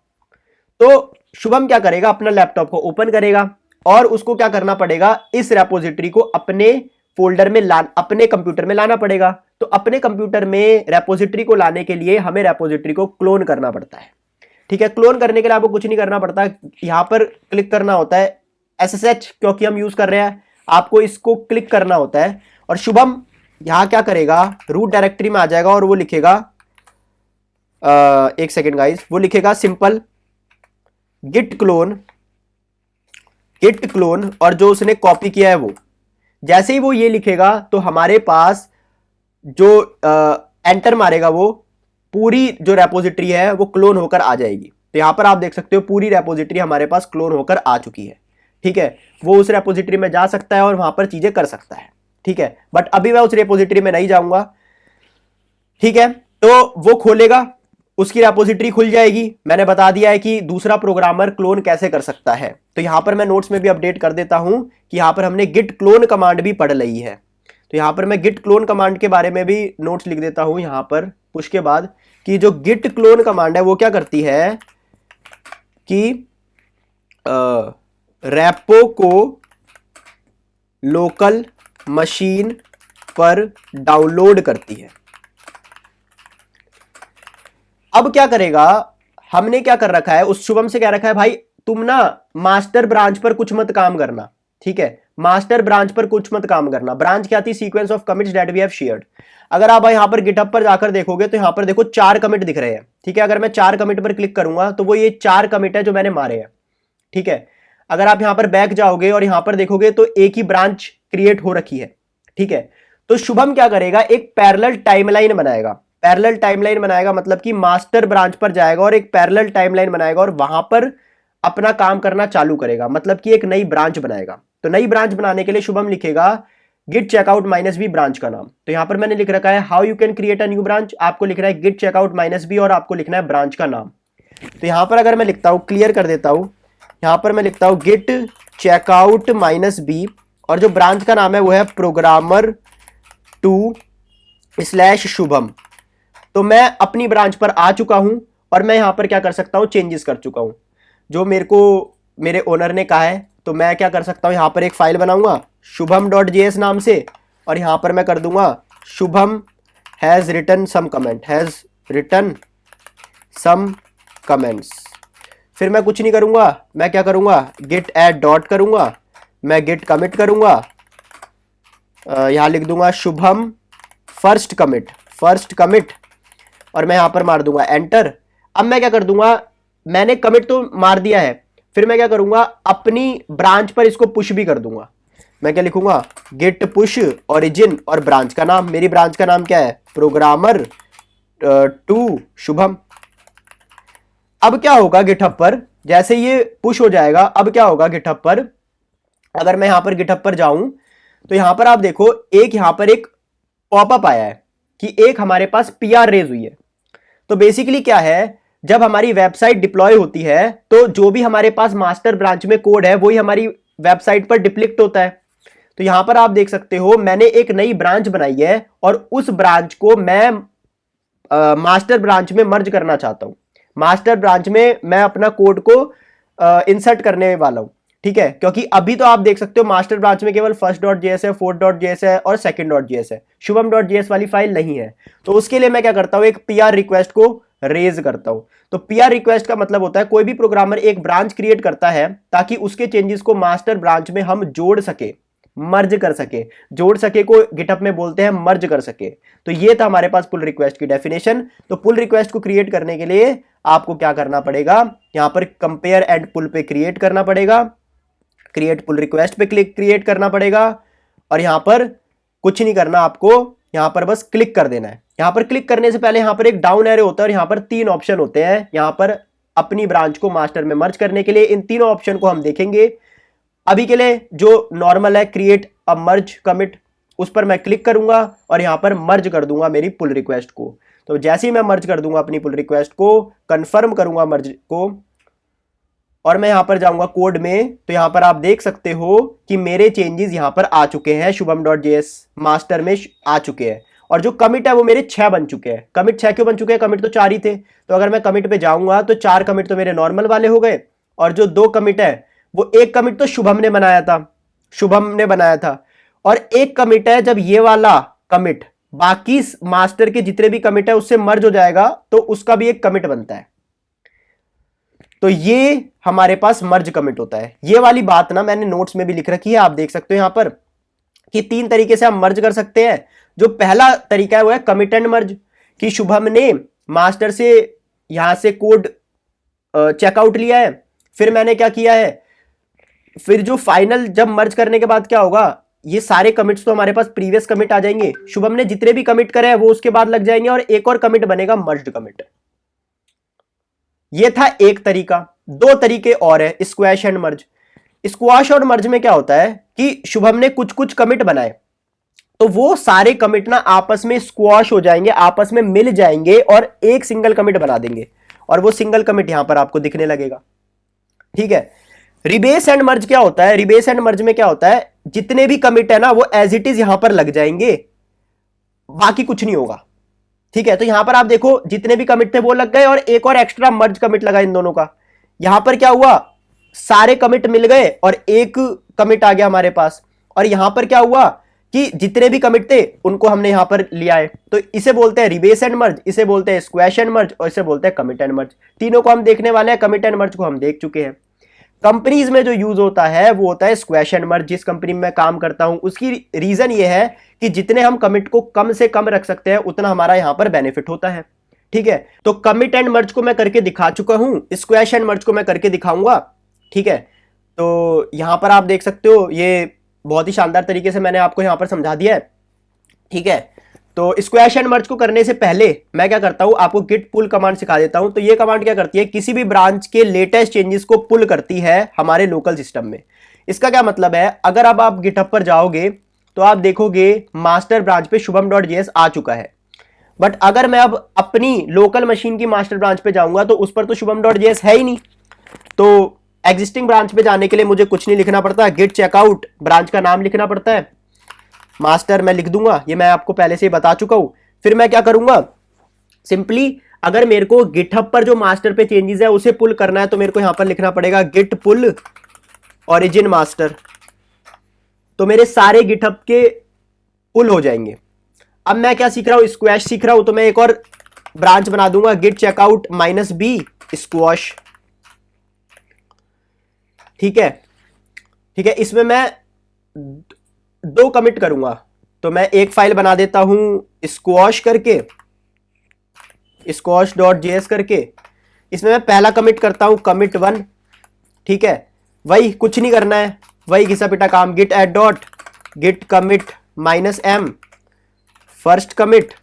तो शुभम क्या करेगा, अपना लैपटॉप को ओपन करेगा और उसको क्या करना पड़ेगा, इस रेपोजिटरी को अपने फोल्डर में अपने कंप्यूटर में लाना पड़ेगा। तो अपने कंप्यूटर में रेपोजिटरी को लाने के लिए हमें रेपोजिटरी को क्लोन करना पड़ता है। ठीक है, क्लोन करने के लिए आपको कुछ नहीं करना पड़ता, यहां पर क्लिक करना होता है SSH क्योंकि हम यूज कर रहे हैं, आपको इसको क्लिक करना होता है और शुभम यहां क्या करेगा, रूट डायरेक्टरी में आ जाएगा और वो लिखेगा एक सेकेंड गाइस, वो लिखेगा सिंपल गिट क्लोन और जो उसने कॉपी किया है वो, जैसे ही वो ये लिखेगा तो हमारे पास जो एंटर मारेगा वो पूरी जो रेपोजिटरी है वो क्लोन होकर आ जाएगी। तो यहां पर आप देख सकते हो पूरी रेपोजिटरी हमारे पास क्लोन होकर आ चुकी है। ठीक है, वो उस रेपोजिटरी में जा सकता है और वहां पर चीजें कर सकता है। ठीक है, बट अभी मैं उस रेपोजिटरी में नहीं जाऊंगा। ठीक है, तो वो खोलेगा, उसकी रेपोजिटरी खुल जाएगी। मैंने बता दिया है कि दूसरा प्रोग्रामर क्लोन कैसे कर सकता है। तो यहां पर मैं नोट्स में भी अपडेट कर देता हूं कि यहां पर हमने गिट क्लोन कमांड भी पढ़ ली है। तो यहां पर मैं गिट क्लोन कमांड के बारे में भी नोट्स लिख देता हूं यहां पर पुश के बाद, कि जो गिट क्लोन कमांड है वो क्या करती है कि रेपो को लोकल मशीन पर डाउनलोड करती है। अब क्या करेगा, हमने क्या कर रखा है, उस शुभम से क्या रखा है, भाई तुम ना मास्टर ब्रांच पर कुछ मत काम करना, ठीक है, मास्टर ब्रांच पर कुछ मत काम करना। ब्रांच क्या थी, sequence of commits that we have shared. अगर आप यहां पर गिटहब पर जाकर देखोगे तो यहां पर देखो 4 कमिट दिख रहे हैं, ठीक है। अगर मैं 4 कमिट पर क्लिक करूंगा तो वो ये 4 कमिट है जो मैंने मारे हैं, ठीक है। अगर आप यहां पर बैक जाओगे और यहां पर देखोगे तो एक ही ब्रांच क्रिएट हो रखी है, ठीक है। तो शुभम क्या करेगा, एक पैरेलल टाइमलाइन बनाएगा। पैरेलल टाइमलाइन बनाएगा मतलब कि मास्टर ब्रांच पर जाएगा और एक पैरेलल टाइमलाइन बनाएगा और वहां पर अपना काम करना चालू करेगा, मतलब कि एक नई ब्रांच बनाएगा। तो नई ब्रांच बनाने के लिए शुभम लिखेगा git checkout minus B branch का नाम। तो यहां पर मैंने लिख रखा है how you can create a new branch, आपको लिखना है गिट चेकआउट माइनस बी और आपको लिखना है ब्रांच का नाम। तो यहां पर अगर मैं लिखता हूं, क्लियर कर देता हूं, यहां पर मैं लिखता हूं गिट चेकआउट माइनस बी और जो ब्रांच का नाम है वो है प्रोग्रामर 2 स्लैश शुभम। तो मैं अपनी ब्रांच पर आ चुका हूं और मैं यहां पर क्या कर सकता हूं, चेंजेस कर चुका हूं जो मेरे को मेरे ओनर ने कहा है। तो मैं क्या कर सकता हूं, यहां पर एक फाइल बनाऊंगा shubham.js नाम से और यहां पर मैं कर दूंगा Shubham has written some comment, has written some comments. फिर मैं कुछ नहीं करूंगा, मैं क्या करूंगा, गिट ऐड डॉट करूंगा, मैं गिट कमिट करूंगा, यहां लिख दूंगा शुभम फर्स्ट कमिट और मैं यहां पर मार दूंगा एंटर। अब मैं क्या कर दूंगा, मैंने कमिट तो मार दिया है, फिर मैं क्या करूंगा, अपनी ब्रांच पर इसको पुश भी कर दूंगा। मैं क्या लिखूंगा, गिट पुश ओरिजिन और ब्रांच का नाम, मेरी ब्रांच का नाम क्या है, प्रोग्रामर 2 शुभम। अब क्या होगा गिटहब पर, जैसे ये पुश हो जाएगा, अब क्या होगा गिटहब पर, अगर मैं यहां पर गिटहब पर जाऊं तो यहां पर आप देखो एक यहां पर एक पॉपअप आया है कि एक हमारे पास पीआर रेज हुई है। तो बेसिकली क्या है, जब हमारी वेबसाइट डिप्लॉय होती है तो जो भी हमारे पास मास्टर ब्रांच में कोड है वही हमारी वेबसाइट पर डिप्लिक्ट होता है। तो यहां पर आप देख सकते हो मैंने एक नई ब्रांच बनाई है और उस ब्रांच को मैं मास्टर ब्रांच में मर्ज करना चाहता हूं। मास्टर ब्रांच में मैं अपना कोड को इंसर्ट करने वाला हूं, ठीक है, क्योंकि अभी तो आप देख सकते हो मास्टर ब्रांच में केवल first.js है, fourth.js है और second.js है, शुभम.js वाली फाइल नहीं है। तो उसके लिए मैं क्या करता हूं, एक पीआर रिक्वेस्ट को रेज करता हूं। तो पीआर रिक्वेस्ट का मतलब होता है कोई भी प्रोग्रामर एक ब्रांच क्रिएट करता है ताकि उसके चेंजेस को मास्टर ब्रांच में हम जोड़ सके, मर्ज कर सके। जोड़ सके को गिटहब में बोलते हैं मर्ज कर सके। तो ये था हमारे पास पुल रिक्वेस्ट की डेफिनेशन। तो पुल रिक्वेस्ट को क्रिएट करने के लिए आपको क्या करना पड़ेगा, यहां पर कंपेयर एंड पुल पे क्रिएट करना पड़ेगा, क्रिएट पुल रिक्वेस्ट पे क्रिएट करना पड़ेगा और यहां पर कुछ नहीं करना, आपको यहां पर बस क्लिक कर देना है। यहां पर क्लिक करने से पहले यहां पर एक डाउन एरो होता है और यहां पर 3 ऑप्शन होते हैं यहां पर अपनी ब्रांच को मास्टर में मर्ज करने के लिए। इन तीनों ऑप्शन को हम देखेंगे। अभी के लिए जो नॉर्मल है क्रिएट अ मर्ज कमिट, उस पर मैं क्लिक करूंगा और यहां पर मर्ज कर दूंगा मेरी पुल रिक्वेस्ट को। तो जैसे ही मैं मर्ज कर दूंगा अपनी पुल रिक्वेस्ट को, कंफर्म करूंगा मर्ज को और मैं यहां पर जाऊंगा कोड में, तो यहां पर आप देख सकते हो कि मेरे चेंजेस यहां पर आ चुके हैं, शुभम.js मास्टर में आ चुके हैं और जो कमिट है वो मेरे 6 बन चुके हैं। कमिट 6 क्यों बन चुके हैं, कमिट तो 4 ही थे। तो अगर मैं कमिट पे जाऊंगा तो 4 कमिट तो मेरे नॉर्मल वाले हो गए और जो 2 कमिट है वो एक कमिट तो शुभम ने बनाया था और एक कमिट है जब ये वाला कमिट बाकी मास्टर के जितने भी कमिट है उससे मर्ज हो जाएगा तो उसका भी एक कमिट बनता है। तो ये हमारे पास मर्ज कमिट होता है। ये वाली बात ना मैंने नोट्स में भी लिख रखी है, आप देख सकते हो यहां पर कि 3 तरीके से हम मर्ज कर सकते हैं। जो पहला तरीका है वो है कमिट एंड मर्ज, कि शुभम ने मास्टर से यहां से कोड चेकआउट लिया है, फिर मैंने क्या किया है, फिर जो फाइनल जब मर्ज करने के बाद क्या होगा, ये सारे कमिट्स तो हमारे पास प्रीवियस कमिट आ जाएंगे, शुभम ने जितने भी कमिट करे हैं वो उसके बाद लग जाएंगे और एक और कमिट बनेगा मर्ज्ड कमिट। ये था एक तरीका। 2 तरीके और है, स्क्वैश एंड मर्ज। स्क्वैश और मर्ज में क्या होता है कि शुभम ने कुछ कमिट बनाए तो वो सारे कमिट ना आपस में स्क्वैश हो जाएंगे, आपस में मिल जाएंगे और एक सिंगल कमिट बना देंगे और वो सिंगल कमिट यहां पर आपको दिखने लगेगा, ठीक है। रिबेस एंड मर्ज क्या होता है, रिबेस एंड मर्ज में क्या होता है, जितने भी कमिट है ना वो एज इट इज यहां पर लग जाएंगे, बाकी कुछ नहीं होगा, ठीक है। तो यहां पर आप देखो जितने भी कमिट थे वो लग गए और एक और एक्स्ट्रा मर्ज कमिट लगा इन दोनों का। यहां पर क्या हुआ, सारे कमिट मिल गए और एक कमिट आ गया हमारे पास। और यहां पर क्या हुआ कि कि जितने भी कमिट थे उनको हमने यहां पर लिया है। तो इसे बोलते हैं रिबेस एंड मर्ज, इसे बोलते हैं स्क्वैश एंड मर्ज, और इसे बोलते हैं कमिट एंड मर्ज। तीनों को हम देखने वाले हैं, कमिट एंड मर्ज को हम देख चुके हैं। कंपनीज में जो यूज होता है वो होता है स्क्वैश एंड मर्ज। जिस कंपनी में मैं काम करता हूं उसकी रीजन ये है कि जितने हम कमिट को कम से कम रख सकते हैं उतना हमारा यहां पर बेनिफिट होता है। ठीक है, तो कमिट एंड मर्ज को मैं करके दिखा चुका हूं, स्क्वैश एंड मर्ज को मैं करके दिखाऊंगा। ठीक है, तो यहां पर आप देख सकते हो, ये बहुत ही शानदार तरीके से मैंने आपको यहां पर समझा दिया है। ठीक है, तो स्क्वैश एंड मर्ज को करने से पहले मैं क्या करता हूं, आपको गिट पुल कमांड सिखा देता हूं। तो ये कमांड क्या करती है, किसी भी ब्रांच के लेटेस्ट चेंजेस को पुल करती है हमारे लोकल सिस्टम में। इसका क्या मतलब है, अगर अब आप गिटहब पर जाओगे तो आप देखोगे मास्टर ब्रांच पे shubham.js आ चुका है। बट अगर मैं अब अपनी लोकल मशीन की मास्टर ब्रांच पे जाऊंगा तो उस पर तो shubham.js है ही नहीं। तो एग्जिस्टिंग ब्रांच पे जाने के लिए मुझे कुछ नहीं लिखना पड़ता, गिट चेकआउट ब्रांच का नाम लिखना पड़ता है, मास्टर मैं लिख दूंगा, ये मैं आपको पहले से ही बता चुका हूं। फिर मैं क्या करूंगा, सिंपली अगर मेरे को गिटहब पर जो मास्टर पे चेंजेस है उसे पुल करना है तो मेरे को यहां पर लिखना पड़ेगा गिट पुल ओरिजिन मास्टर। तो मेरे सारे गिटहब के पुल हो जाएंगे। अब मैं क्या सीख रहा हूं, स्क्वैश सीख रहा हूं, तो मैं एक और ब्रांच बना दूंगा, गिट चेकआउट -b स्क्वैश। ठीक है, ठीक है, इसमें मैं 2 कमिट करूंगा। तो मैं एक फाइल बना देता हूं स्क्वैश करके, squash.js करके। इसमें मैं पहला कमिट करता हूं कमिट 1। ठीक है, वही कुछ नहीं करना है, वही घिसा पिटा काम, git add dot git commit -m first commit.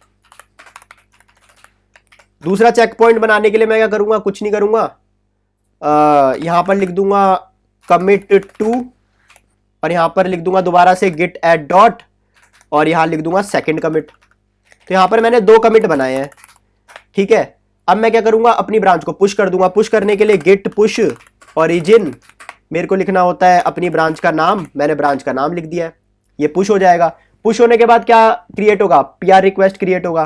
दूसरा चेक पॉइंट बनाने के लिए मैं क्या करूंगा, कुछ नहीं करूंगा, यहां पर लिख दूंगा कमिट 2 और यहां पर लिख दूंगा दोबारा से गिट एड डॉट और यहां लिख दूंगा सेकंड कमिट। तो यहां पर मैंने 2 कमिट बनाए हैं। ठीक है, अब मैं क्या करूंगा, अपनी ब्रांच को पुश कर दूंगा। पुश करने के लिए गिट पुश ओरिजिन, मेरे को लिखना होता है अपनी ब्रांच का नाम, मैंने ब्रांच का नाम लिख दिया है, ये पुश हो जाएगा। पुश होने के बाद क्या क्रिएट होगा, पीआर रिक्वेस्ट क्रिएट होगा।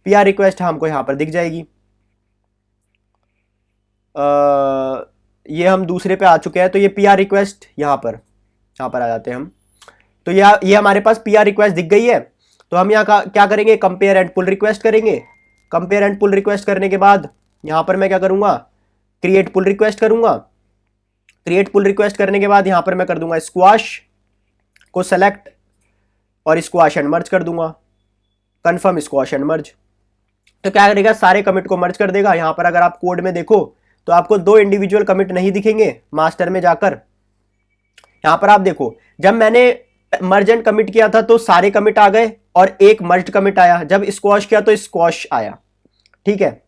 पीआर रिक्वेस्ट हमको यहां पर दिख जाएगी। ये हम दूसरे पे आ चुके हैं, तो ये पीआर रिक्वेस्ट यहां पर आ जाते हैं हम। तो ये हमारे पास पीआर रिक्वेस्ट दिख गई है। तो हम यहाँ का क्या करेंगे, कंपेयर एंड पुल रिक्वेस्ट करेंगे। कंपेयर एंड पुल रिक्वेस्ट करने के बाद यहां पर मैं क्या करूंगा, क्रिएट पुल रिक्वेस्ट करूंगा। क्रिएट पुल रिक्वेस्ट करने के बाद यहां पर मैं कर दूंगा स्क्वैश को सेलेक्ट और स्क्वैश एंड मर्ज कर दूंगा, कंफर्म स्क्वैश एंड मर्ज। तो क्या करेगा, सारे कमिट को मर्ज कर देगा। यहां पर अगर आप कोड में देखो तो आपको 2 इंडिविजुअल कमिट नहीं दिखेंगे मास्टर में जाकर। यहां पर आप देखो, जब मैंने मर्ज एंड कमिट किया था तो सारे कमिट आ गए और एक मर्ज कमिट आया, जब स्क्वैश किया तो स्क्वैश आया। ठीक है,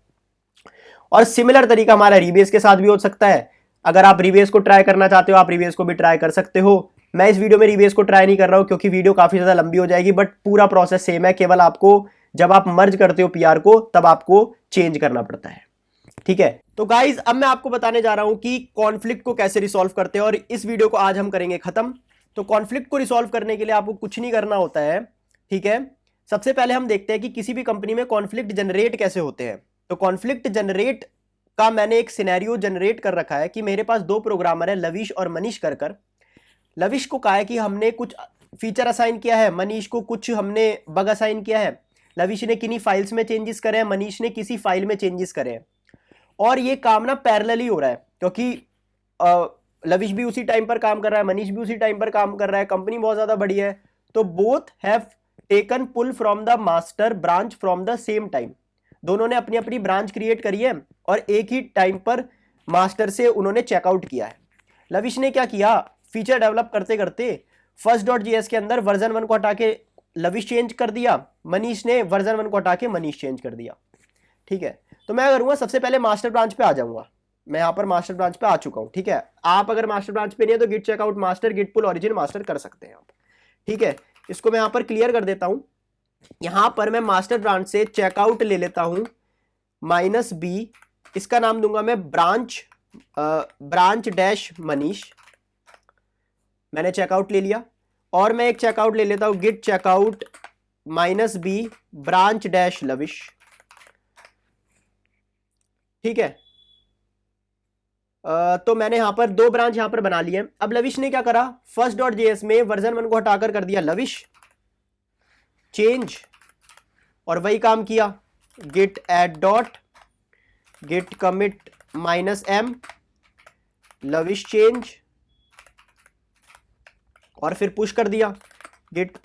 और सिमिलर तरीका हमारा रिबेस के साथ भी हो सकता है। अगर आप रिबेस को ट्राई करना चाहते हो आप रिबेस को भी ट्राई कर सकते हो। मैं इस वीडियो में रिबेस को ट्राई नहीं कर रहा हूं क्योंकि वीडियो काफी ज्यादा लंबी हो जाएगी, बट पूरा प्रोसेस सेम है, केवल आपको जब आप मर्ज करते हो पीआर को तब आपको चेंज करना पड़ता है। ठीक है, तो गाइज अब मैं आपको बताने जा रहा हूं कि कॉन्फ्लिक्ट को कैसे रिसॉल्व करते हैं और इस वीडियो को आज हम करेंगे खत्म। तो कॉन्फ्लिक्ट को रिसॉल्व करने के लिए आपको कुछ नहीं करना होता है। ठीक है, सबसे पहले हम देखते हैं कि किसी भी कंपनी में कॉन्फ्लिक्ट जनरेट कैसे होते हैं। तो कॉन्फ्लिक्ट जनरेट का मैंने एक सिनेरियो जनरेट कर रखा है कि मेरे पास 2 प्रोग्रामर है, लविश और मनीष कर। लविश को कहा है कि हमने कुछ फीचर असाइन किया है, मनीष को कुछ हमने बग असाइन किया है। लविश ने किन्हीं फाइल्स में चेंजेस करे हैं, मनीष ने किसी फाइल में चेंजेस करे हैं। और ये काम ना पैरेलली हो रहा है क्योंकि लविश भी उसी टाइम पर काम कर रहा है, मनीष भी उसी टाइम पर काम कर रहा है, कंपनी बहुत ज्यादा बड़ी है। तो both have taken pull from the master branch from the same time. दोनों ने अपनी अपनी ब्रांच क्रिएट करी है और एक ही टाइम पर मास्टर से उन्होंने चेकआउट किया है। लविश ने क्या किया, फीचर डेवलप करते करते first.js के अंदर वर्जन 1 को हटा के लविश चेंज कर दिया, मनीष ने वर्जन 1 को हटा के मनीष चेंज कर दिया। ठीक है, तो मैं करूंगा सबसे पहले मास्टर ब्रांच पे आ जाऊंगा। मैं यहां पर मास्टर ब्रांच पे आ चुका हूं। ठीक है, आप अगर मास्टर ब्रांच पे नहीं है तो गिट चेकआउट मास्टर गिट पुल ओरिजिन मास्टर कर सकते हैं आप। ठीक है, इसको मैं यहां पर क्लियर कर देता हूं। यहां पर मैं मास्टर ब्रांच से चेकआउट ले लेता हूं -b, इसका नाम दूंगा मैं ब्रांच डैश मनीष। मैंने चेकआउट ले लिया और मैं एक चेकआउट ले लेता हूं git checkout -b branch dash Lavish. ठीक है, तो मैंने यहां पर 2 ब्रांच यहां पर बना लिए। अब लविश ने क्या करा, first.js में वर्जन 1 को हटाकर कर दिया लविश चेंज, और वही काम किया, git add dot git commit minus M Lavish change, और फिर पुश कर दिया, गिट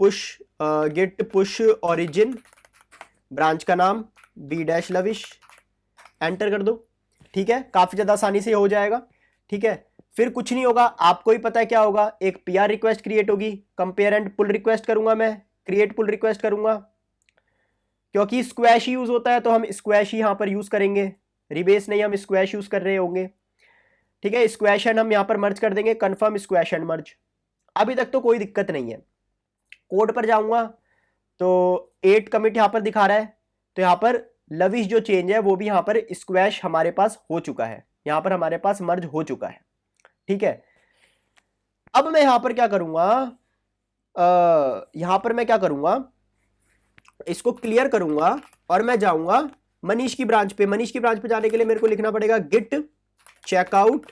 पुश ओरिजिन, ब्रांच का नाम बी डैश लविश, एंटर कर दो। ठीक है, काफी ज्यादा आसानी से हो जाएगा। ठीक है, फिर कुछ नहीं होगा, आपको ही पता है क्या होगा, एक पीआर रिक्वेस्ट क्रिएट होगी, कंपेयर एंड पुल रिक्वेस्ट करूंगा मैं, क्रिएट पुल रिक्वेस्ट करूंगा, क्योंकि स्क्वैश यूज होता है तो हम स्क्वैश ही यहां पर यूज करेंगे, रिबेस नहीं, हम स्क्वैश यूज कर रहे होंगे। ठीक है, स्क्वैश एंड हम यहां पर मर्ज कर देंगे, कंफर्म स्क्वैश एंड मर्ज। अभी तक तो कोई दिक्कत नहीं है। कोड पर जाऊंगा तो 8 कमिट यहां पर दिखा रहा है, तो यहां पर लविश जो चेंज है वो भी यहां पर स्क्वैश हमारे पास हो चुका है, यहां पर हमारे पास मर्ज हो चुका है। ठीक है, अब मैं यहां पर क्या करूंगा, यहां पर मैं क्या करूंगा, इसको क्लियर करूंगा और मैं जाऊंगा मनीष की ब्रांच पे। मनीष की ब्रांच पे जाने के लिए मेरे को लिखना पड़ेगा गिट चेकआउट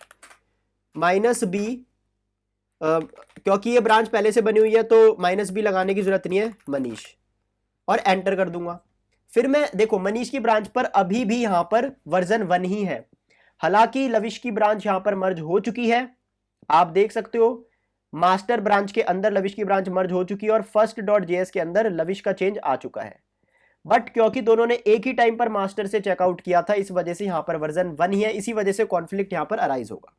माइनस बी, क्योंकि ये ब्रांच पहले से बनी हुई है तो माइनस बी लगाने की जरूरत नहीं है, मनीष, और एंटर कर दूंगा। फिर मैं देखो मनीष की ब्रांच पर अभी भी यहां पर वर्जन 1 ही है, हालांकि लविश की ब्रांच यहां पर मर्ज हो चुकी है, आप देख सकते हो मास्टर ब्रांच के अंदर लविश की ब्रांच मर्ज हो चुकी है और फर्स्ट डॉट जेएस के अंदर लविश का चेंज आ चुका है। बट क्योंकि दोनों ने एक ही टाइम पर मास्टर से चेकआउट किया था, इस वजह से यहां पर वर्जन 1 ही है, इसी वजह से कॉन्फ्लिक्ट यहां पर अराइज होगा।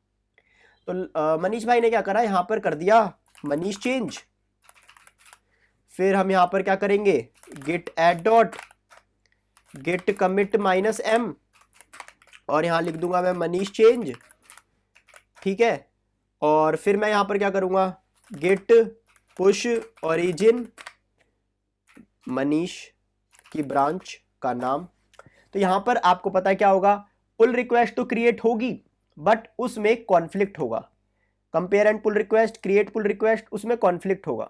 तो मनीष भाई ने क्या करा, यहां पर कर दिया मनीष चेंज, फिर हम यहां पर क्या करेंगे, git add dot git commit minus M, और यहां लिख दूंगा मैं मनीष चेंज। ठीक है, और फिर मैं यहां पर क्या करूंगा, गिट पुश ओरिजिन मनीष की ब्रांच का नाम। तो यहां पर आपको पता है क्या होगा, पुल रिक्वेस्ट तो क्रिएट होगी बट उसमें कॉन्फ्लिक्ट होगा, compare and pull request, create pull request, उसमें कॉन्फ्लिक्ट होगा।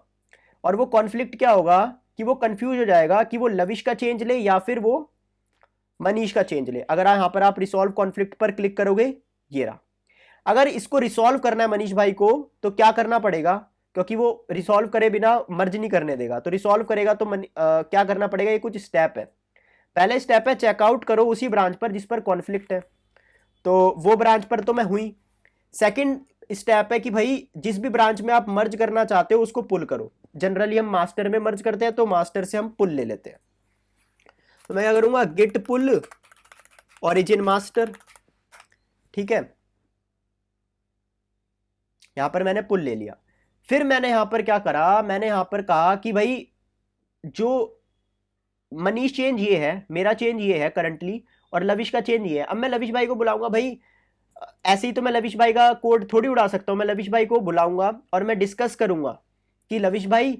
और वो कॉन्फ्लिक्ट क्या होगा कि वो कंफ्यूज हो जाएगा कि वो लविश का चेंज ले या फिर वो मनीष का चेंज ले। अगर यहां पर आप रिसॉल्व कॉन्फ्लिक्ट पर क्लिक करोगे, ये रहा, अगर इसको रिसॉल्व करना है मनीष भाई को तो क्या करना पड़ेगा, क्योंकि वो रिसॉल्व करे बिना मर्ज नहीं करने देगा, तो रिसॉल्व करेगा तो क्या करना पड़ेगा, ये कुछ स्टेप है। पहले स्टेप है चेकआउट करो उसी ब्रांच पर जिस पर कॉन्फ्लिक्ट है, तो वो ब्रांच पर तो मैं हुई। सेकंड स्टेप है कि भाई जिस भी ब्रांच में आप मर्ज करना चाहते हो उसको पुल करो, जनरली हम मास्टर में मर्ज करते हैं तो मास्टर से हम पुल ले लेते हैं। तो मैं क्या करूंगा, गिट पुल ओरिजिन मास्टर। ठीक है, यहां पर मैंने पुल ले लिया। फिर मैंने यहां पर क्या करा, मैंने यहां पर कहा कि भाई जो मनीष चेंज ये है, मेरा चेंज ये है करंटली, और लविश का चेंज ये है। अब मैं लविश भाई को बुलाऊंगा, भाई ऐसे ही तो मैं लविश भाई का कोड थोड़ी उड़ा सकता हूं, मैं लविश भाई को बुलाऊंगा और मैं डिस्कस करूंगा कि लविश भाई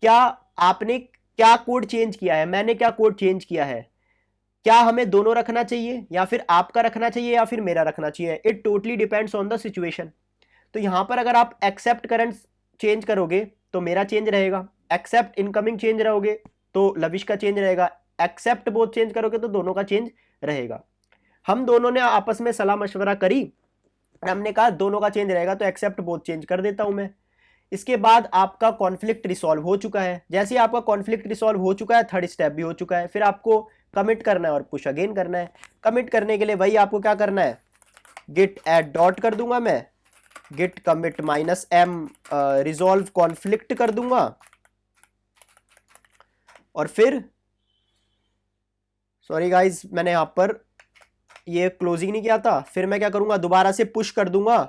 क्या आपने क्या कोड चेंज किया है, मैंने क्या कोड चेंज किया है, क्या हमें दोनों रखना चाहिए या फिर आपका रखना चाहिए या फिर मेरा रखना चाहिए, it totally depends on the situation. तो यहां पर अगर आप एक्सेप्ट करंट चेंज करोगे तो मेरा चेंज रहेगा, एक्सेप्ट इनकमिंग चेंज रहोगे तो लविश का चेंज रहेगा, एक्सेप्ट बोथ चेंज करोगे तो दोनों का चेंज रहेगा। हम दोनों ने आपस में सलाह मशवरा करी, हमने कहा दोनों का चेंज रहेगा तो एक्सेप्ट बोथ चेंज कर देता हूं मैं। इसके बाद आपका कॉन्फ्लिक्ट रिसॉल्व हो चुका है। जैसे ही आपका कॉन्फ्लिक्ट रिसॉल्व हो चुका है, थर्ड स्टेप भी हो चुका है, फिर आपको कमिट करना है और पुश अगेन करना है। कमिट करने के लिए वही आपको क्या करना है, गिट एड डॉट कर दूंगा मैं, git commit minus M resolve conflict कर दूंगा, और फिर सॉरी गाइज मैंने यहां पर ये क्लोजिंग नहीं किया था, फिर मैं क्या करूंगा, दोबारा से पुश कर दूंगा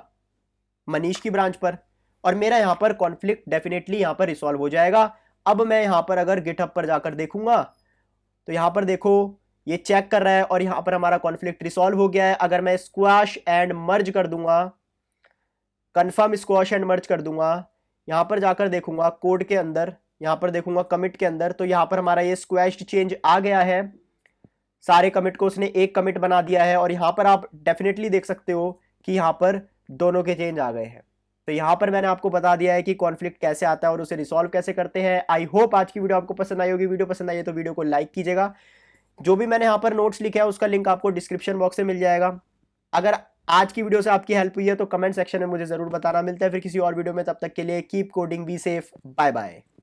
मनीष की ब्रांच पर, और मेरा यहां पर कॉन्फ्लिक्ट डेफिनेटली यहां पर रिसॉल्व हो जाएगा। अब मैं यहां पर अगर गिटहब पर जाकर देखूंगा तो यहां पर देखो ये चेक कर रहा है और यहां पर हमारा कॉन्फ्लिक्ट रिसॉल्व हो गया है। अगर मैं स्क्वैश एंड मर्ज कर दूंगा, कंफर्म स्क्वैश एंड मर्ज कर दूंगा, यहां पर जाकर देखूंगा कोड के अंदर, यहां पर देखूंगा कमिट के अंदर, तो यहां पर हमारा ये स्क्वैश्ड चेंज आ गया है, सारे कमिट को उसने एक कमिट बना दिया है, और यहां पर आप डेफिनेटली देख सकते हो कि यहां पर दोनों के चेंज आ गए हैं। तो यहां पर मैंने आपको बता दिया है कि कॉन्फ्लिक्ट कैसे आता है और उसे रिसॉल्व कैसे करते हैं। आई होप आज की वीडियो आपको पसंद आई होगी। वीडियो पसंद आई है तो वीडियो को लाइक कीजिएगा। जो भी मैंने यहां पर नोट्स लिखे हैं उसका लिंक आपको डिस्क्रिप्शन बॉक्स में मिल जाएगा। अगर आज की वीडियो से आपकी हेल्प हुई है तो कमेंट सेक्शन में मुझे जरूर बताना। मिलता है फिर किसी और वीडियो में, तब तक के लिए keep coding, be safe, bye bye.